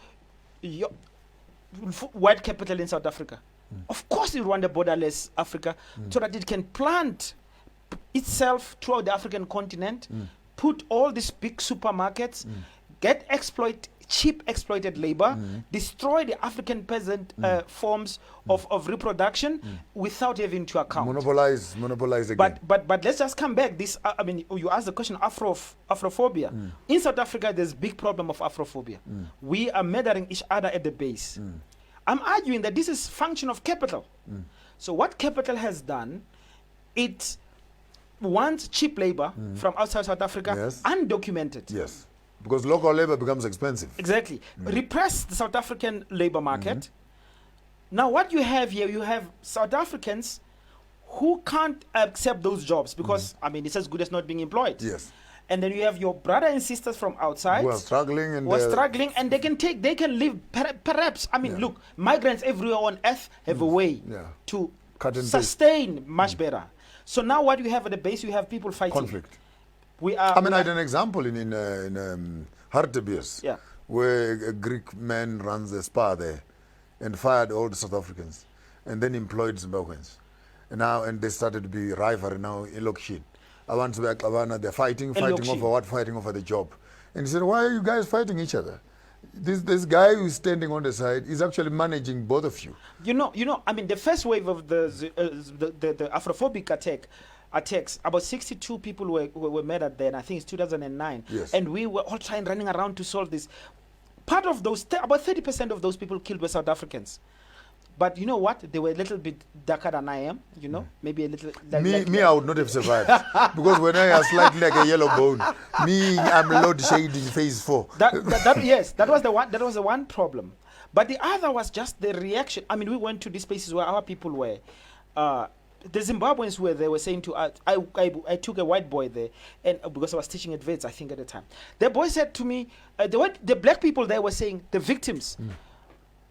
Speaker 2: white capital in South Africa, of course you want a borderless Africa so that it can plant itself throughout the African continent, put all these big supermarkets, get cheap exploited labor, destroy the African peasant forms of reproduction without having to account.
Speaker 1: Monopolize again.
Speaker 2: But let's just come back. This I mean, you asked the question Afrophobia. In South Africa, there's big problem of Afrophobia. We are murdering each other at the base. I'm arguing that this is function of capital. So what capital has done, it wants cheap labor from outside South Africa, undocumented.
Speaker 1: Yes. Because local labor becomes expensive.
Speaker 2: Exactly. Repress the South African labor market. Now what you have here, you have South Africans who can't accept those jobs because, I mean, it's as good as not being employed.
Speaker 1: Yes.
Speaker 2: And then you have your brother and sisters from outside
Speaker 1: who are struggling
Speaker 2: and they can live perhaps. I mean, look, migrants everywhere on earth have a way to sustain much better. So now what you have at the base, you have people fighting.
Speaker 1: Conflict.
Speaker 2: I
Speaker 1: had an example in Hartebees, where a Greek man runs a spa there and fired all the South Africans and then employed Zimbabweans. And they started to be rivalry now in Lokshit. They're fighting over what? Fighting over the job. And he said, why are you guys fighting each other? This guy who's standing on the side is actually managing both of you. You know. I mean, the first wave of the Afrophobic attacks, about 62 people were murdered then. I think it's 2009. Yes. And we were all running around to solve this. Part of those, about 30% of those people killed were South Africans. But you know what? They were a little bit darker than I am, you know? Maybe a little... I would not have survived. Because when I am slightly like a yellow bone, I'm load shading phase 4.
Speaker 2: Yes, that was the one problem. But the other was just the reaction. I mean, we went to these places where our people were... the Zimbabweans they were saying to us, I took a white boy there, and because I was teaching at Vets, I think at the time. The boy said to me, the black people there were saying, the victims...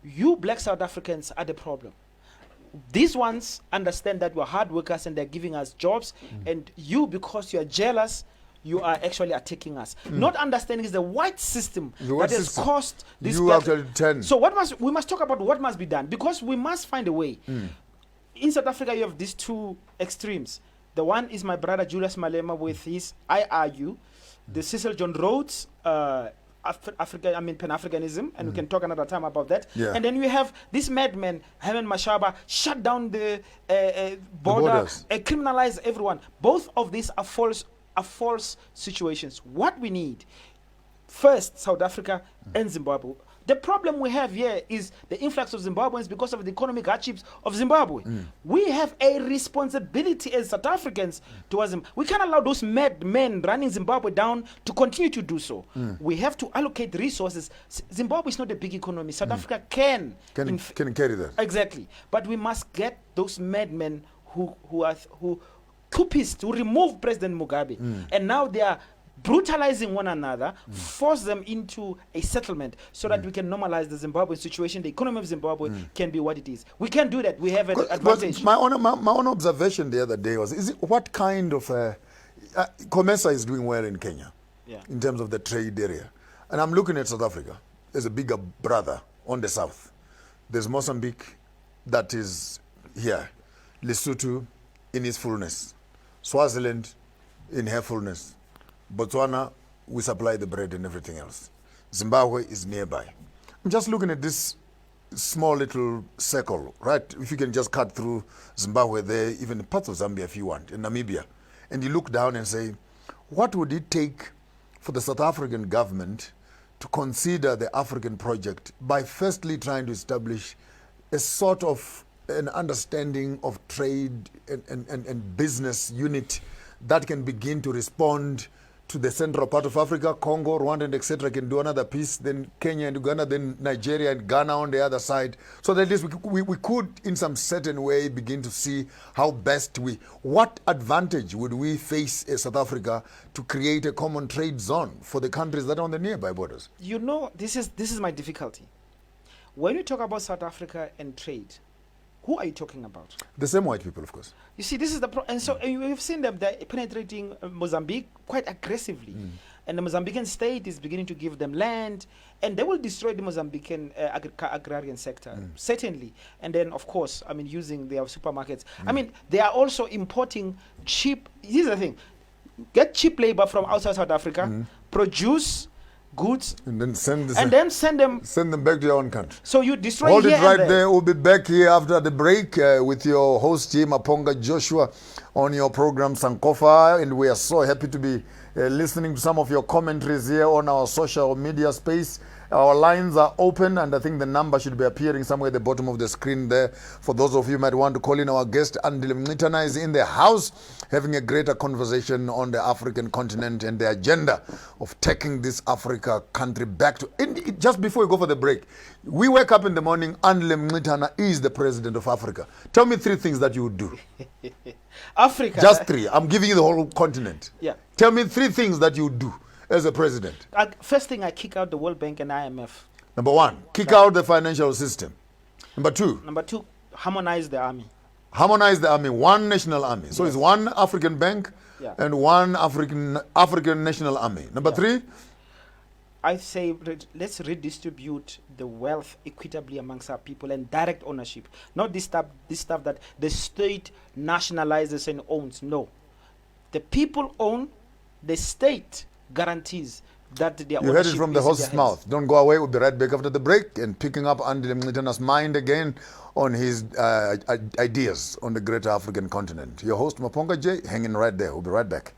Speaker 2: You black South Africans are the problem. These ones understand that we're hard workers and they're giving us jobs, and you, because you're jealous, you are actually attacking us. Not understanding is the white system that has caused this. So we must talk about what must be done, because we must find a way. In South Africa, you have these two extremes. The one is my brother Julius Malema with his, I argue, the Cecil John Rhodes Pan-Africanism, and we can talk another time about that. And then we have this madman, Herman Mashaba, shut down the border, criminalize everyone. Both of these are false situations. What we need, first, South Africa and Zimbabwe. The problem we have here is the influx of Zimbabweans because of the economic hardships of Zimbabwe. We have a responsibility as South Africans towards them. We can't allow those mad men running Zimbabwe down to continue to do so. We have to allocate resources. Zimbabwe is not a big economy. South Africa can carry that. Exactly. But we must get those madmen who coupists, who remove President Mugabe. And now they are brutalizing one another, force them into a settlement so that we can normalize the Zimbabwean situation. The economy of Zimbabwe can be what it is. We can do that. We have an advantage. My own observation the other day was, what kind of... COMESA is doing well in Kenya in terms of the trade area. And I'm looking at South Africa as a bigger brother on the south. There's Mozambique,
Speaker 1: that is here. Lesotho in its fullness. Swaziland in her fullness. Botswana, we supply the bread and everything else. Zimbabwe is nearby. I'm just looking at this small little circle, right? If you can just cut through Zimbabwe there, even parts of Zambia if you want, in Namibia, and you look down and say, what would it take for the South African government to consider the African project by firstly trying to establish a sort of an understanding of trade and business unit that can begin to respond to the central part of Africa, Congo, Rwanda, and etc. can do another piece, then Kenya and Uganda, then Nigeria and Ghana on the other side. So that at least we could, in some certain way, begin to see how best what advantage would we face as South Africa to create a common trade zone for the countries that are on the nearby borders?
Speaker 2: You know, this is my difficulty. When you talk about South Africa and trade, who are you talking about?
Speaker 1: The same white people, of course.
Speaker 2: You see, this is the and so we've seen them, they're penetrating Mozambique quite aggressively. And the Mozambican state is beginning to give them land, and they will destroy the Mozambican agrarian sector, certainly. And then, of course, I mean, using their supermarkets. I mean, they are also importing cheap, here's the thing, get cheap labor from outside South Africa, produce goods,
Speaker 1: and then send them back to your own country.
Speaker 2: So you destroy.
Speaker 1: Hold
Speaker 2: here
Speaker 1: it right
Speaker 2: and
Speaker 1: there. We'll be back here after the break with your host here, Maponga Joshua, on your program Sankofa, and we are so happy to be listening to some of your commentaries here on our social media space. Our lines are open, and I think the number should be appearing somewhere at the bottom of the screen there. For those of you who might want to call in, our guest, Andile Mngxitama, is in the house having a greater conversation on the African continent and the agenda of taking this Africa country back to... Just before we go for the break, we wake up in the morning, Andile Mngxitama is the president of Africa. Tell me 3 things that you would do.
Speaker 2: Africa.
Speaker 1: Just 3. I'm giving you the whole continent.
Speaker 2: Yeah.
Speaker 1: Tell me 3 things that you would do as a president.
Speaker 2: First thing, I kick out the World Bank and IMF.
Speaker 1: Number 1, kick out the financial system. Number 2,
Speaker 2: harmonize the army.
Speaker 1: Harmonize the army, one national army. So it's one African bank and one African national army. Number 3,
Speaker 2: I say let's redistribute the wealth equitably amongst our people and direct ownership. Not this stuff that the state nationalizes and owns. No. The people own, the state guarantees that their
Speaker 1: you heard it from the horse's mouth. Don't go away. We'll be right back after the break and picking up Andile Mngxitama's mind again on his ideas on the greater African continent. Your host, Maponga J, hanging right there. We'll be right back.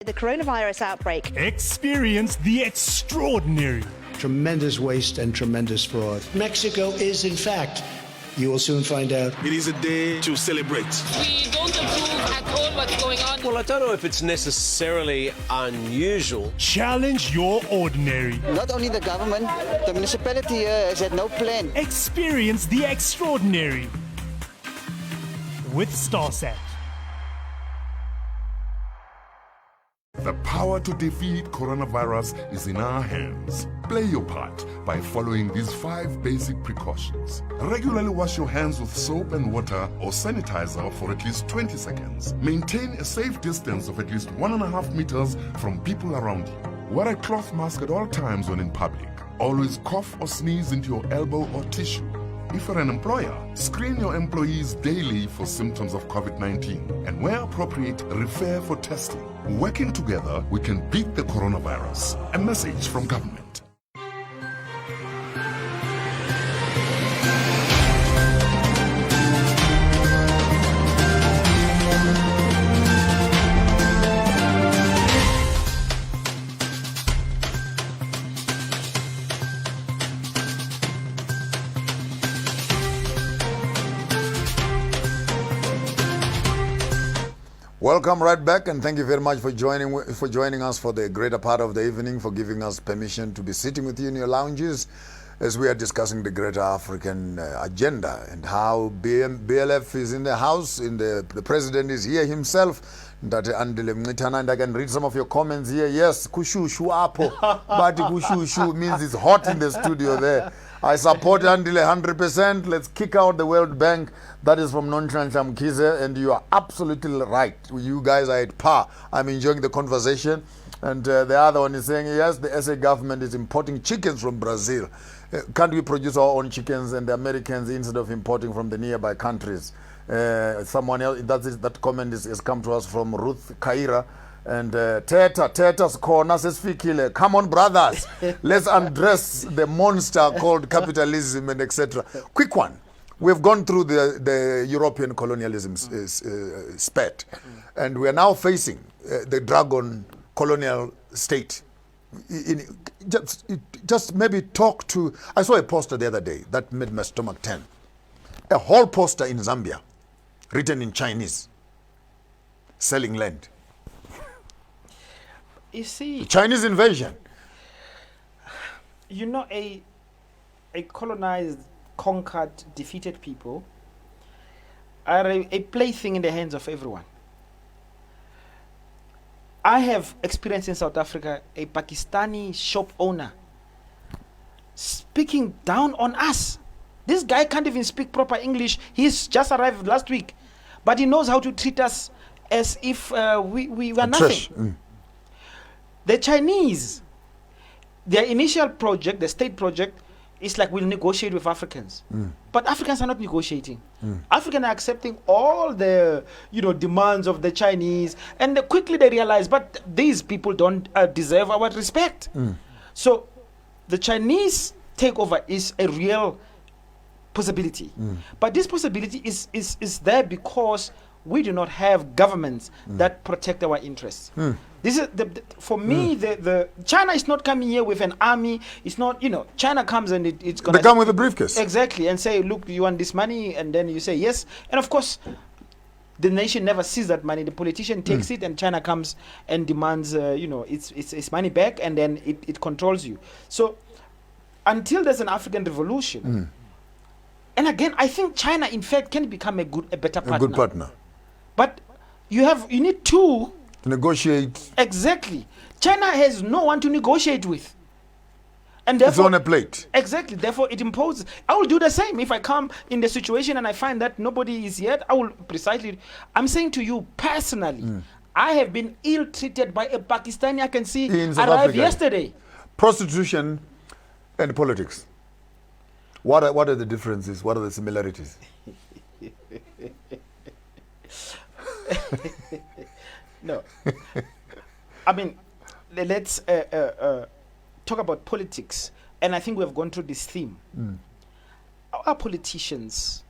Speaker 3: The coronavirus outbreak.
Speaker 4: Experience the extraordinary.
Speaker 5: Tremendous waste and tremendous fraud. Mexico is, in fact, you will soon find out.
Speaker 6: It is a day to celebrate.
Speaker 7: We don't approve at all what's going on.
Speaker 8: Well, I don't know if it's necessarily unusual.
Speaker 4: Challenge your ordinary.
Speaker 9: Not only the government, the municipality here has had no plan.
Speaker 4: Experience the extraordinary with StarSat.
Speaker 10: The power to defeat coronavirus is in our hands. Play your part by following these 5 basic precautions. Regularly wash your hands with soap and water or sanitizer for at least 20 seconds. Maintain a safe distance of at least 1.5 meters from people around you. Wear a cloth mask at all times when in public. Always cough or sneeze into your elbow or tissue. If you're an employer, screen your employees daily for symptoms of COVID-19 and where appropriate, refer for testing. Working together, we can beat the coronavirus. A message from government.
Speaker 1: Welcome right back, and thank you very much for joining us for the greater part of the evening, for giving us permission to be sitting with you in your lounges as we are discussing the greater African agenda and how BLF is in the house, the president is here himself, that Andile Mngxitama, and I can read some of your comments here. Yes, kushushu apo, but kushushu means it's hot in the studio there. I support Andile 100%. Let's kick out the World Bank. That is from Nonchansha Mkhize, and you are absolutely right. You guys are at par. I'm enjoying the conversation. And the other one is saying, yes, the SA government is importing chickens from Brazil. Can't we produce our own chickens and the Americans instead of importing from the nearby countries? Someone else, that comment has come to us from Ruth Kaira. And Teta's corner says, Fikile, come on, brothers, let's address the monster called capitalism and etc. Quick one. We've gone through the European colonialism spat, and we are now facing the dragon colonial state. Just maybe talk to... I saw a poster the other day that made my stomach turn. A whole poster in Zambia, written in Chinese, selling land.
Speaker 2: You see...
Speaker 1: Chinese invasion.
Speaker 2: You know, a colonized, conquered, defeated people are a plaything in the hands of everyone. I have experienced in South Africa a Pakistani shop owner speaking down on us. This guy can't even speak proper English. He's just arrived last week, but he knows how to treat us as if we were nothing. The Chinese, their initial project, the state project, is like, we'll negotiate with Africans. But Africans are not negotiating. Africans are accepting all the demands of the Chinese, and quickly they realize, but these people don't deserve our respect. So the Chinese takeover is a real possibility. But this possibility is there because we do not have governments that protect our interests. This is for me. The China is not coming here with an army. It's not, China comes and it's gonna.
Speaker 1: They come with a briefcase.
Speaker 2: Exactly, and say, look, you want this money, and then you say yes, and of course, the nation never sees that money. The politician takes it, and China comes and demands, its money back, and then it controls you. So until there's an African revolution, and again, I think China, in fact, can become a better partner.
Speaker 1: A good partner.
Speaker 2: But you need two.
Speaker 1: To negotiate.
Speaker 2: Exactly. China has no one to negotiate with. And therefore,
Speaker 1: it's on a plate.
Speaker 2: Exactly. Therefore, it imposes. I will do the same. If I come in the situation and I find that nobody is yet, I will precisely. I'm saying to you personally, I have been ill-treated by a Pakistani I can see arrived yesterday.
Speaker 1: Prostitution and politics. What are the differences? What are the similarities?
Speaker 2: No. I mean, let's talk about politics. And I think we have gone through this theme. Our politicians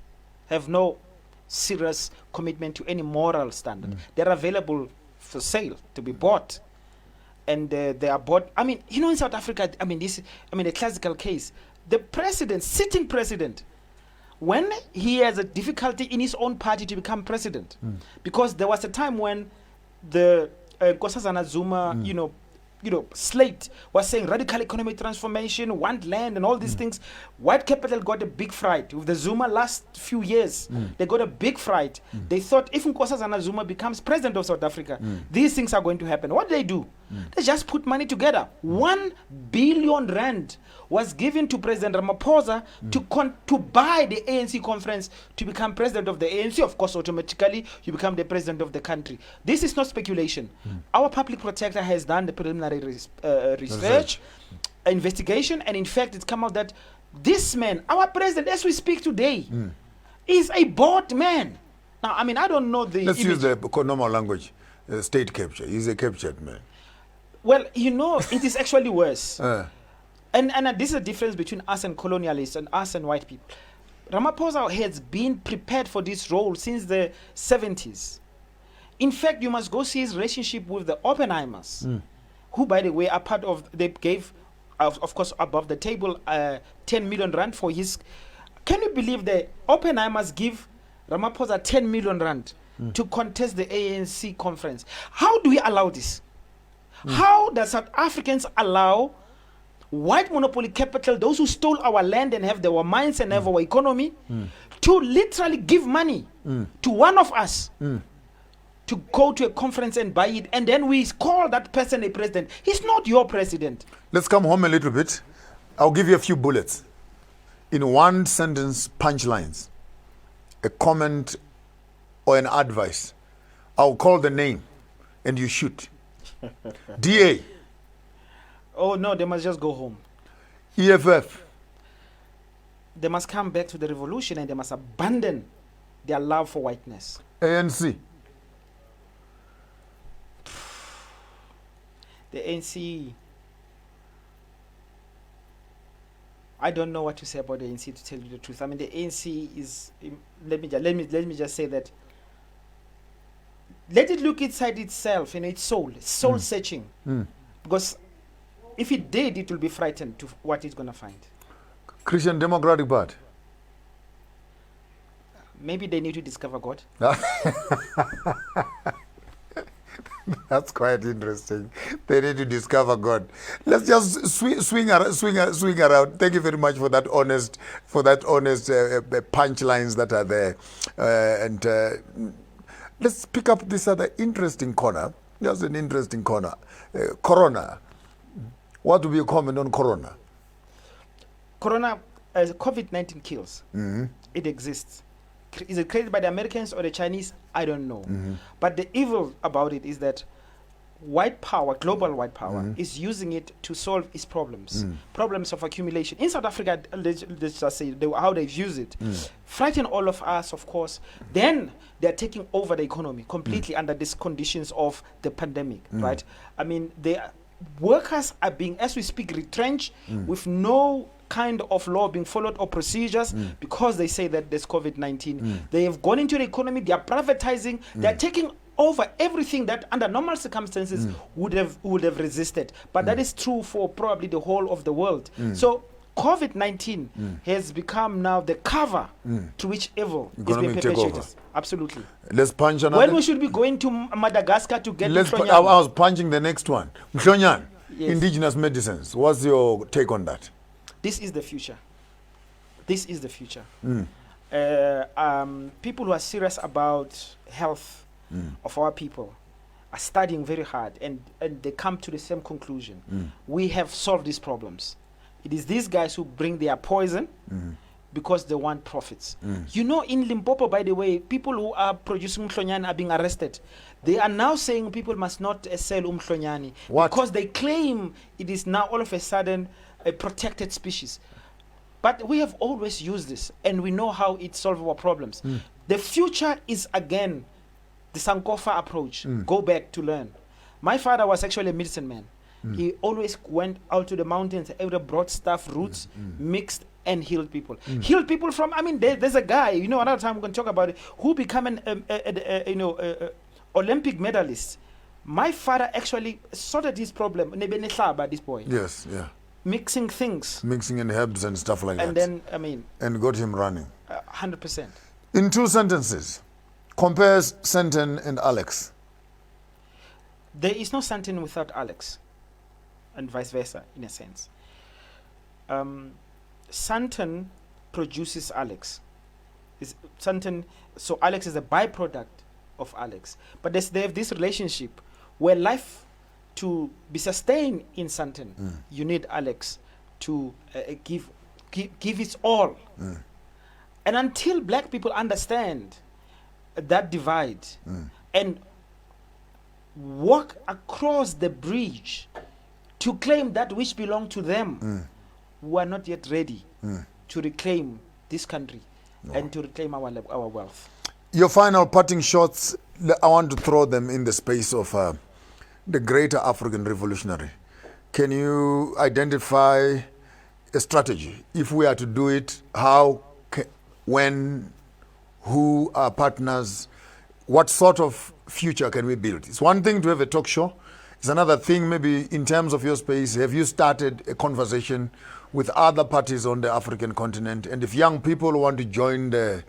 Speaker 2: have no serious commitment to any moral standard. They're available for sale, to be bought. And they are bought. I mean, in South Africa, a classical case. The president, sitting president, when he has a difficulty in his own party to become president, because there was a time when the Nkosazana Zuma, slate was saying radical economic transformation, want land and all these things. White capital got a big fright. With the Zuma last few years, they got a big fright. They thought if Nkosazana Zuma becomes president of South Africa, these things are going to happen. What did they do? They just put money together. 1 billion rand was given to President Ramaphosa to buy the ANC conference to become president of the ANC. Of course, automatically, you become the president of the country. This is not speculation. Our public protector has done the preliminary research, investigation, and in fact, it's come out that this man, our president, as we speak today, is a bought man. Now, I don't know the...
Speaker 1: Let's use the normal language, state capture. He's a captured man.
Speaker 2: Well, it is actually worse. And this is the difference between us and colonialists and us and white people. Ramaphosa has been prepared for this role since the 70s. In fact, you must go see his relationship with the Oppenheimers, who, by the way, are part of... They gave, of course, above the table, 10 million rand for his... Can you believe the Oppenheimers give Ramaphosa 10 million rand to contest the ANC conference? How do we allow this? How does South Africans allow white monopoly capital, those who stole our land and have our mines and have our economy, to literally give money to one of us to go to a conference and buy it, and then we call that person a president. He's not your president.
Speaker 1: Let's come home a little bit. I'll give you a few bullets. In one sentence, punchlines, a comment or an advice. I'll call the name and you shoot. DA.
Speaker 2: Oh no, they must just go home.
Speaker 1: EFF.
Speaker 2: They must come back to the revolution and they must abandon their love for whiteness.
Speaker 1: ANC.
Speaker 2: The ANC, I don't know what to say about the ANC, to tell you the truth. I mean, the ANC is, let me just say that, let it look inside itself, its soul searching. Because if it did, it will be frightened to what it's going to find.
Speaker 1: Christian Democratic Party.
Speaker 2: Maybe they need to discover God.
Speaker 1: That's quite interesting. They need to discover God. Let's just swing around. Thank you very much for that honest punchlines that are there. Let's pick up this other interesting corner. There's an interesting corner. Corona. What will be your comment on Corona?
Speaker 2: Corona, COVID-19 kills. It exists. Is it created by the Americans or the Chinese? I don't know. But the evil about it is that white power, global white power, is using it to solve its problems. Problems of accumulation. In South Africa, let's just say how they've used it. Frighten all of us, of course. Then they're taking over the economy completely under these conditions of the pandemic, right? I mean, workers are being, as we speak, retrenched with no kind of law being followed or procedures because they say that there's COVID-19. They have gone into the economy, they are privatizing, they're taking over everything that under normal circumstances would have resisted. But that is true for probably the whole of the world. So COVID-19 has become now the cover to which evil is being perpetuated. Absolutely.
Speaker 1: Let's punch another.
Speaker 2: When we should be going to Madagascar to get
Speaker 1: I was punching the next one. Mhlonyane,
Speaker 2: Yes.
Speaker 1: Indigenous medicines. What's your take on that?
Speaker 2: This is the future. This is the future. People who are serious about health of our people are studying very hard, and they come to the same conclusion. We have solved these problems. It is these guys who bring their poison because they want profits. You know, in Limpopo, by the way, people who are producing mhlonyane are being arrested. They are now saying people must not sell mhlonyane because they claim it is now all of a sudden a protected species. But we have always used this, and we know how it solves our problems. The future is, again, the Sankofa approach. Go back to learn. My father was actually a medicine man. He always went out to the mountains, brought stuff, roots, mixed, and healed people. Healed people from, I mean, there's a guy, another time we're going to talk about it, who became an Olympic medalist. My father actually sorted his problem. This boy.
Speaker 1: Yes, yeah.
Speaker 2: Mixing things.
Speaker 1: Mixing in herbs and stuff like that.
Speaker 2: And then, I mean.
Speaker 1: And got him running.
Speaker 2: 100%.
Speaker 1: In 2 sentences, compares Santon and Alex.
Speaker 2: There is no Santon without Alex. And vice versa, in a sense. Santon produces Alex. So Alex is a byproduct of Alex. But they have this relationship where life, to be sustained in Santon, you need Alex to give its all. And until black people understand that divide and walk across the bridge to claim that which belongs to them, we are not yet ready to reclaim this country and to reclaim our wealth.
Speaker 1: Your final parting shots, I want to throw them in the space of the greater African revolutionary. Can you identify a strategy? If we are to do it, how, when, who are partners? What sort of future can we build? It's one thing to have a talk show. It's another thing, maybe in terms of your space, have you started a conversation with other parties on the African continent? And if young people want to join the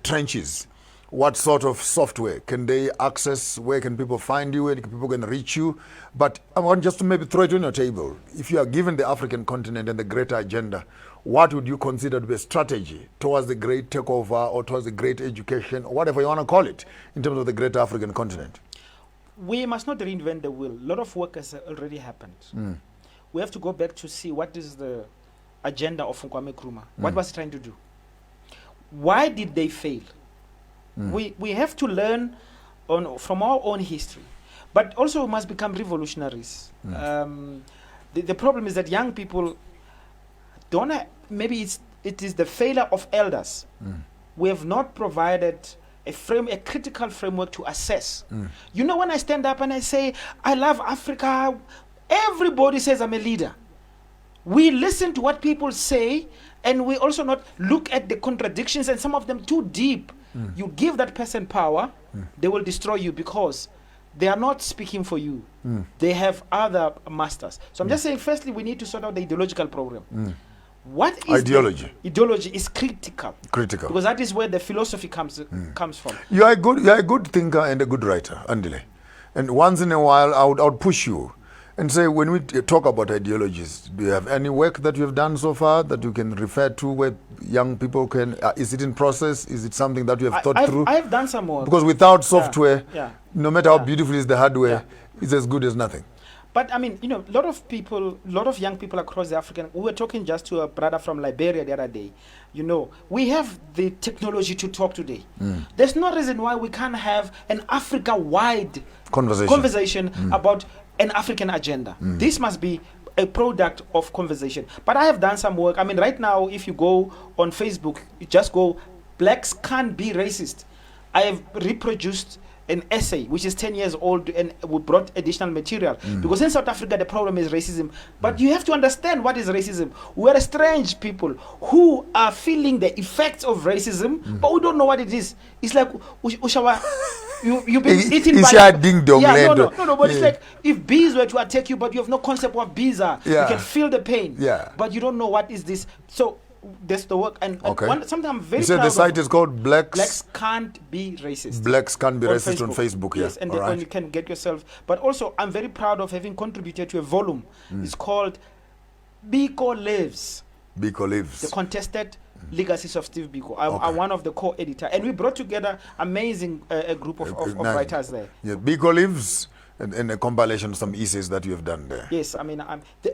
Speaker 1: trenches what sort of software can they access? Where can people find you? Where people can reach you? But I want just to maybe throw it on your table. If you are given the African continent and the greater agenda, what would you consider to be a strategy towards the great takeover or towards the great education or whatever you want to call it in terms of the greater African continent?
Speaker 2: We must not reinvent the wheel. A lot of work has already happened. We have to go back to see what is the agenda of Kwame Nkrumah. What was he trying to do? Why did they fail? We have to learn from our own history, but also we must become revolutionaries. The problem is that young people don't maybe it is the failure of elders. We have not provided a critical framework to assess. You know, when I stand up and I say, I love Africa, everybody says I'm a leader. We listen to what people say, and we also not look at the contradictions, and some of them too deep. You give that person power, they will destroy you because they are not speaking for you. They have other masters. So I'm just saying, firstly, we need to sort out the ideological problem. What is
Speaker 1: ideology?
Speaker 2: Ideology is critical.
Speaker 1: Critical.
Speaker 2: Because that is where the philosophy comes from.
Speaker 1: You are a good thinker and a good writer, Andile. And once in a while, I would push you and say, when we talk about ideologies, do you have any work that you have done so far that you can refer to where young people can, is it in process? Is it something that you have thought through?
Speaker 2: I have done some work.
Speaker 1: Because without software, no matter how beautiful is the hardware,
Speaker 2: Yeah.
Speaker 1: it's as good as nothing.
Speaker 2: But I mean, you know, a lot of young people across the African, we were talking just to a brother from Liberia the other day. You know, we have the technology to talk today. There's no reason why we can't have an Africa-wide conversation about an African agenda. This must be a product of conversation. But I have done some work. I mean, right now, if you go on Facebook, you just go, blacks can't be racist. I have reproduced an essay which is 10 years old, and we brought additional material because in South Africa the problem is racism, but you have to understand what is racism. We're a strange people who are feeling the effects of racism, but we don't know what it is. It's like you've been eaten by
Speaker 1: ding dong
Speaker 2: no, but it's like if bees were to attack you, but you have no concept what bees are. You can feel the pain, but you don't know what is this. So that's the work. And something I'm very proud of.
Speaker 1: You said the site is called
Speaker 2: Blacks Can't Be Racist.
Speaker 1: Blacks Can't Be Racist on Facebook.
Speaker 2: Yes, and then you can get yourself. But also, I'm very proud of having contributed to a volume. It's called Biko Lives.
Speaker 1: Biko Lives.
Speaker 2: The Contested Legacies of Steve Biko. I'm one of the co-editor. And we brought together amazing a group of writers there.
Speaker 1: Yeah, Biko Lives. And a compilation of some essays that you have done there.
Speaker 2: Yes, I mean,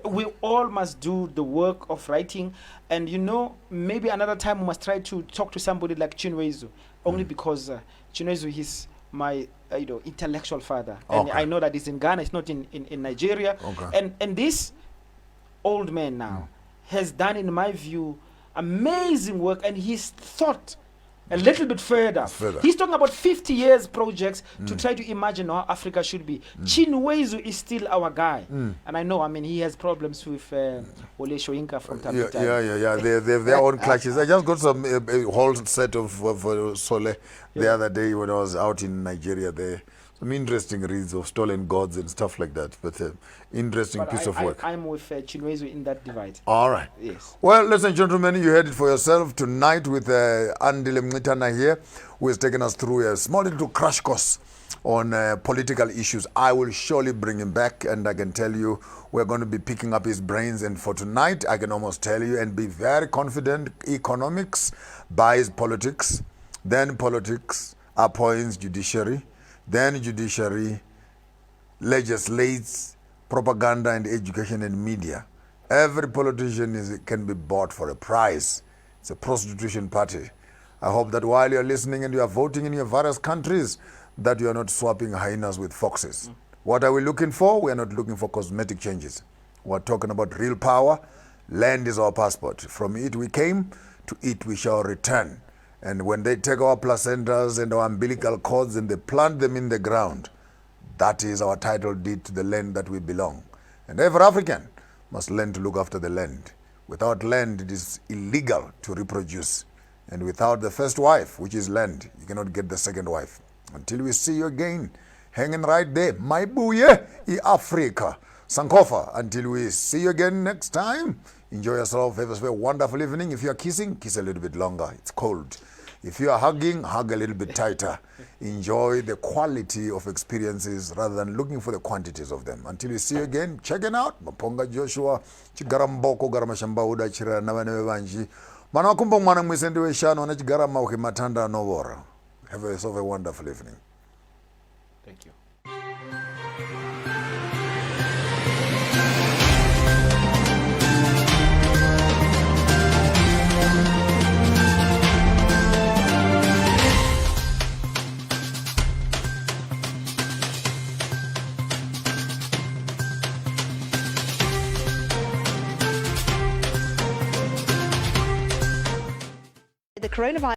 Speaker 2: we all must do the work of writing. And, you know, maybe another time we must try to talk to somebody like Chinwezu, only because Chinwezu is my intellectual father. And I know that it's in Ghana, it's not in Nigeria. And this old man now has done, in my view, amazing work, and he's thought a little bit further. He's talking about 50 years projects to try to imagine how Africa should be. Chinwezu is still our guy. And I know, I mean, he has problems with Wole Soyinka from time to time.
Speaker 1: Yeah. They have their own clashes. I just got some a whole set of Sole the other day when I was out in Nigeria there. Some interesting reads of stolen gods and stuff like that. But interesting piece of work.
Speaker 2: I'm with Chinwezu in that divide.
Speaker 1: All right.
Speaker 2: Yes.
Speaker 1: Well, ladies and gentlemen, you heard it for yourself tonight with Andile Mngxitama here, who has taken us through a small little crash course on political issues. I will surely bring him back, and I can tell you we're going to be picking up his brains. And for tonight, I can almost tell you and be very confident, economics buys politics, then politics appoints judiciary, then judiciary legislates propaganda and education and media. Every politician can be bought for a price. It's a prostitution party. I hope that while you're listening and you are voting in your various countries, that you are not swapping hyenas with foxes. What are we looking for? We are not looking for cosmetic changes. We're talking about real power. Land is our passport. From it we came, to it we shall return. And when they take our placentas and our umbilical cords and they plant them in the ground, that is our title deed to the land that we belong. And every African must learn to look after the land. Without land, it is illegal to reproduce. And without the first wife, which is land, you cannot get the second wife. Until we see you again, hanging right there, my booyah, Africa. Sankofa, until we see you again next time. Enjoy yourself. Have a wonderful evening. If you are kissing, kiss a little bit longer. It's cold. If you are hugging, hug a little bit tighter. Enjoy the quality of experiences rather than looking for the quantities of them. Until we see you again, checking out Maponga Joshua, Chigaramboko, Garamashambauda, Chira, Navanevanji. Manakumbo Mana Mwisendu Shano, Chigarama, Matanda, Novora. Have yourself a wonderful evening.
Speaker 2: Thank you.
Speaker 3: The coronavirus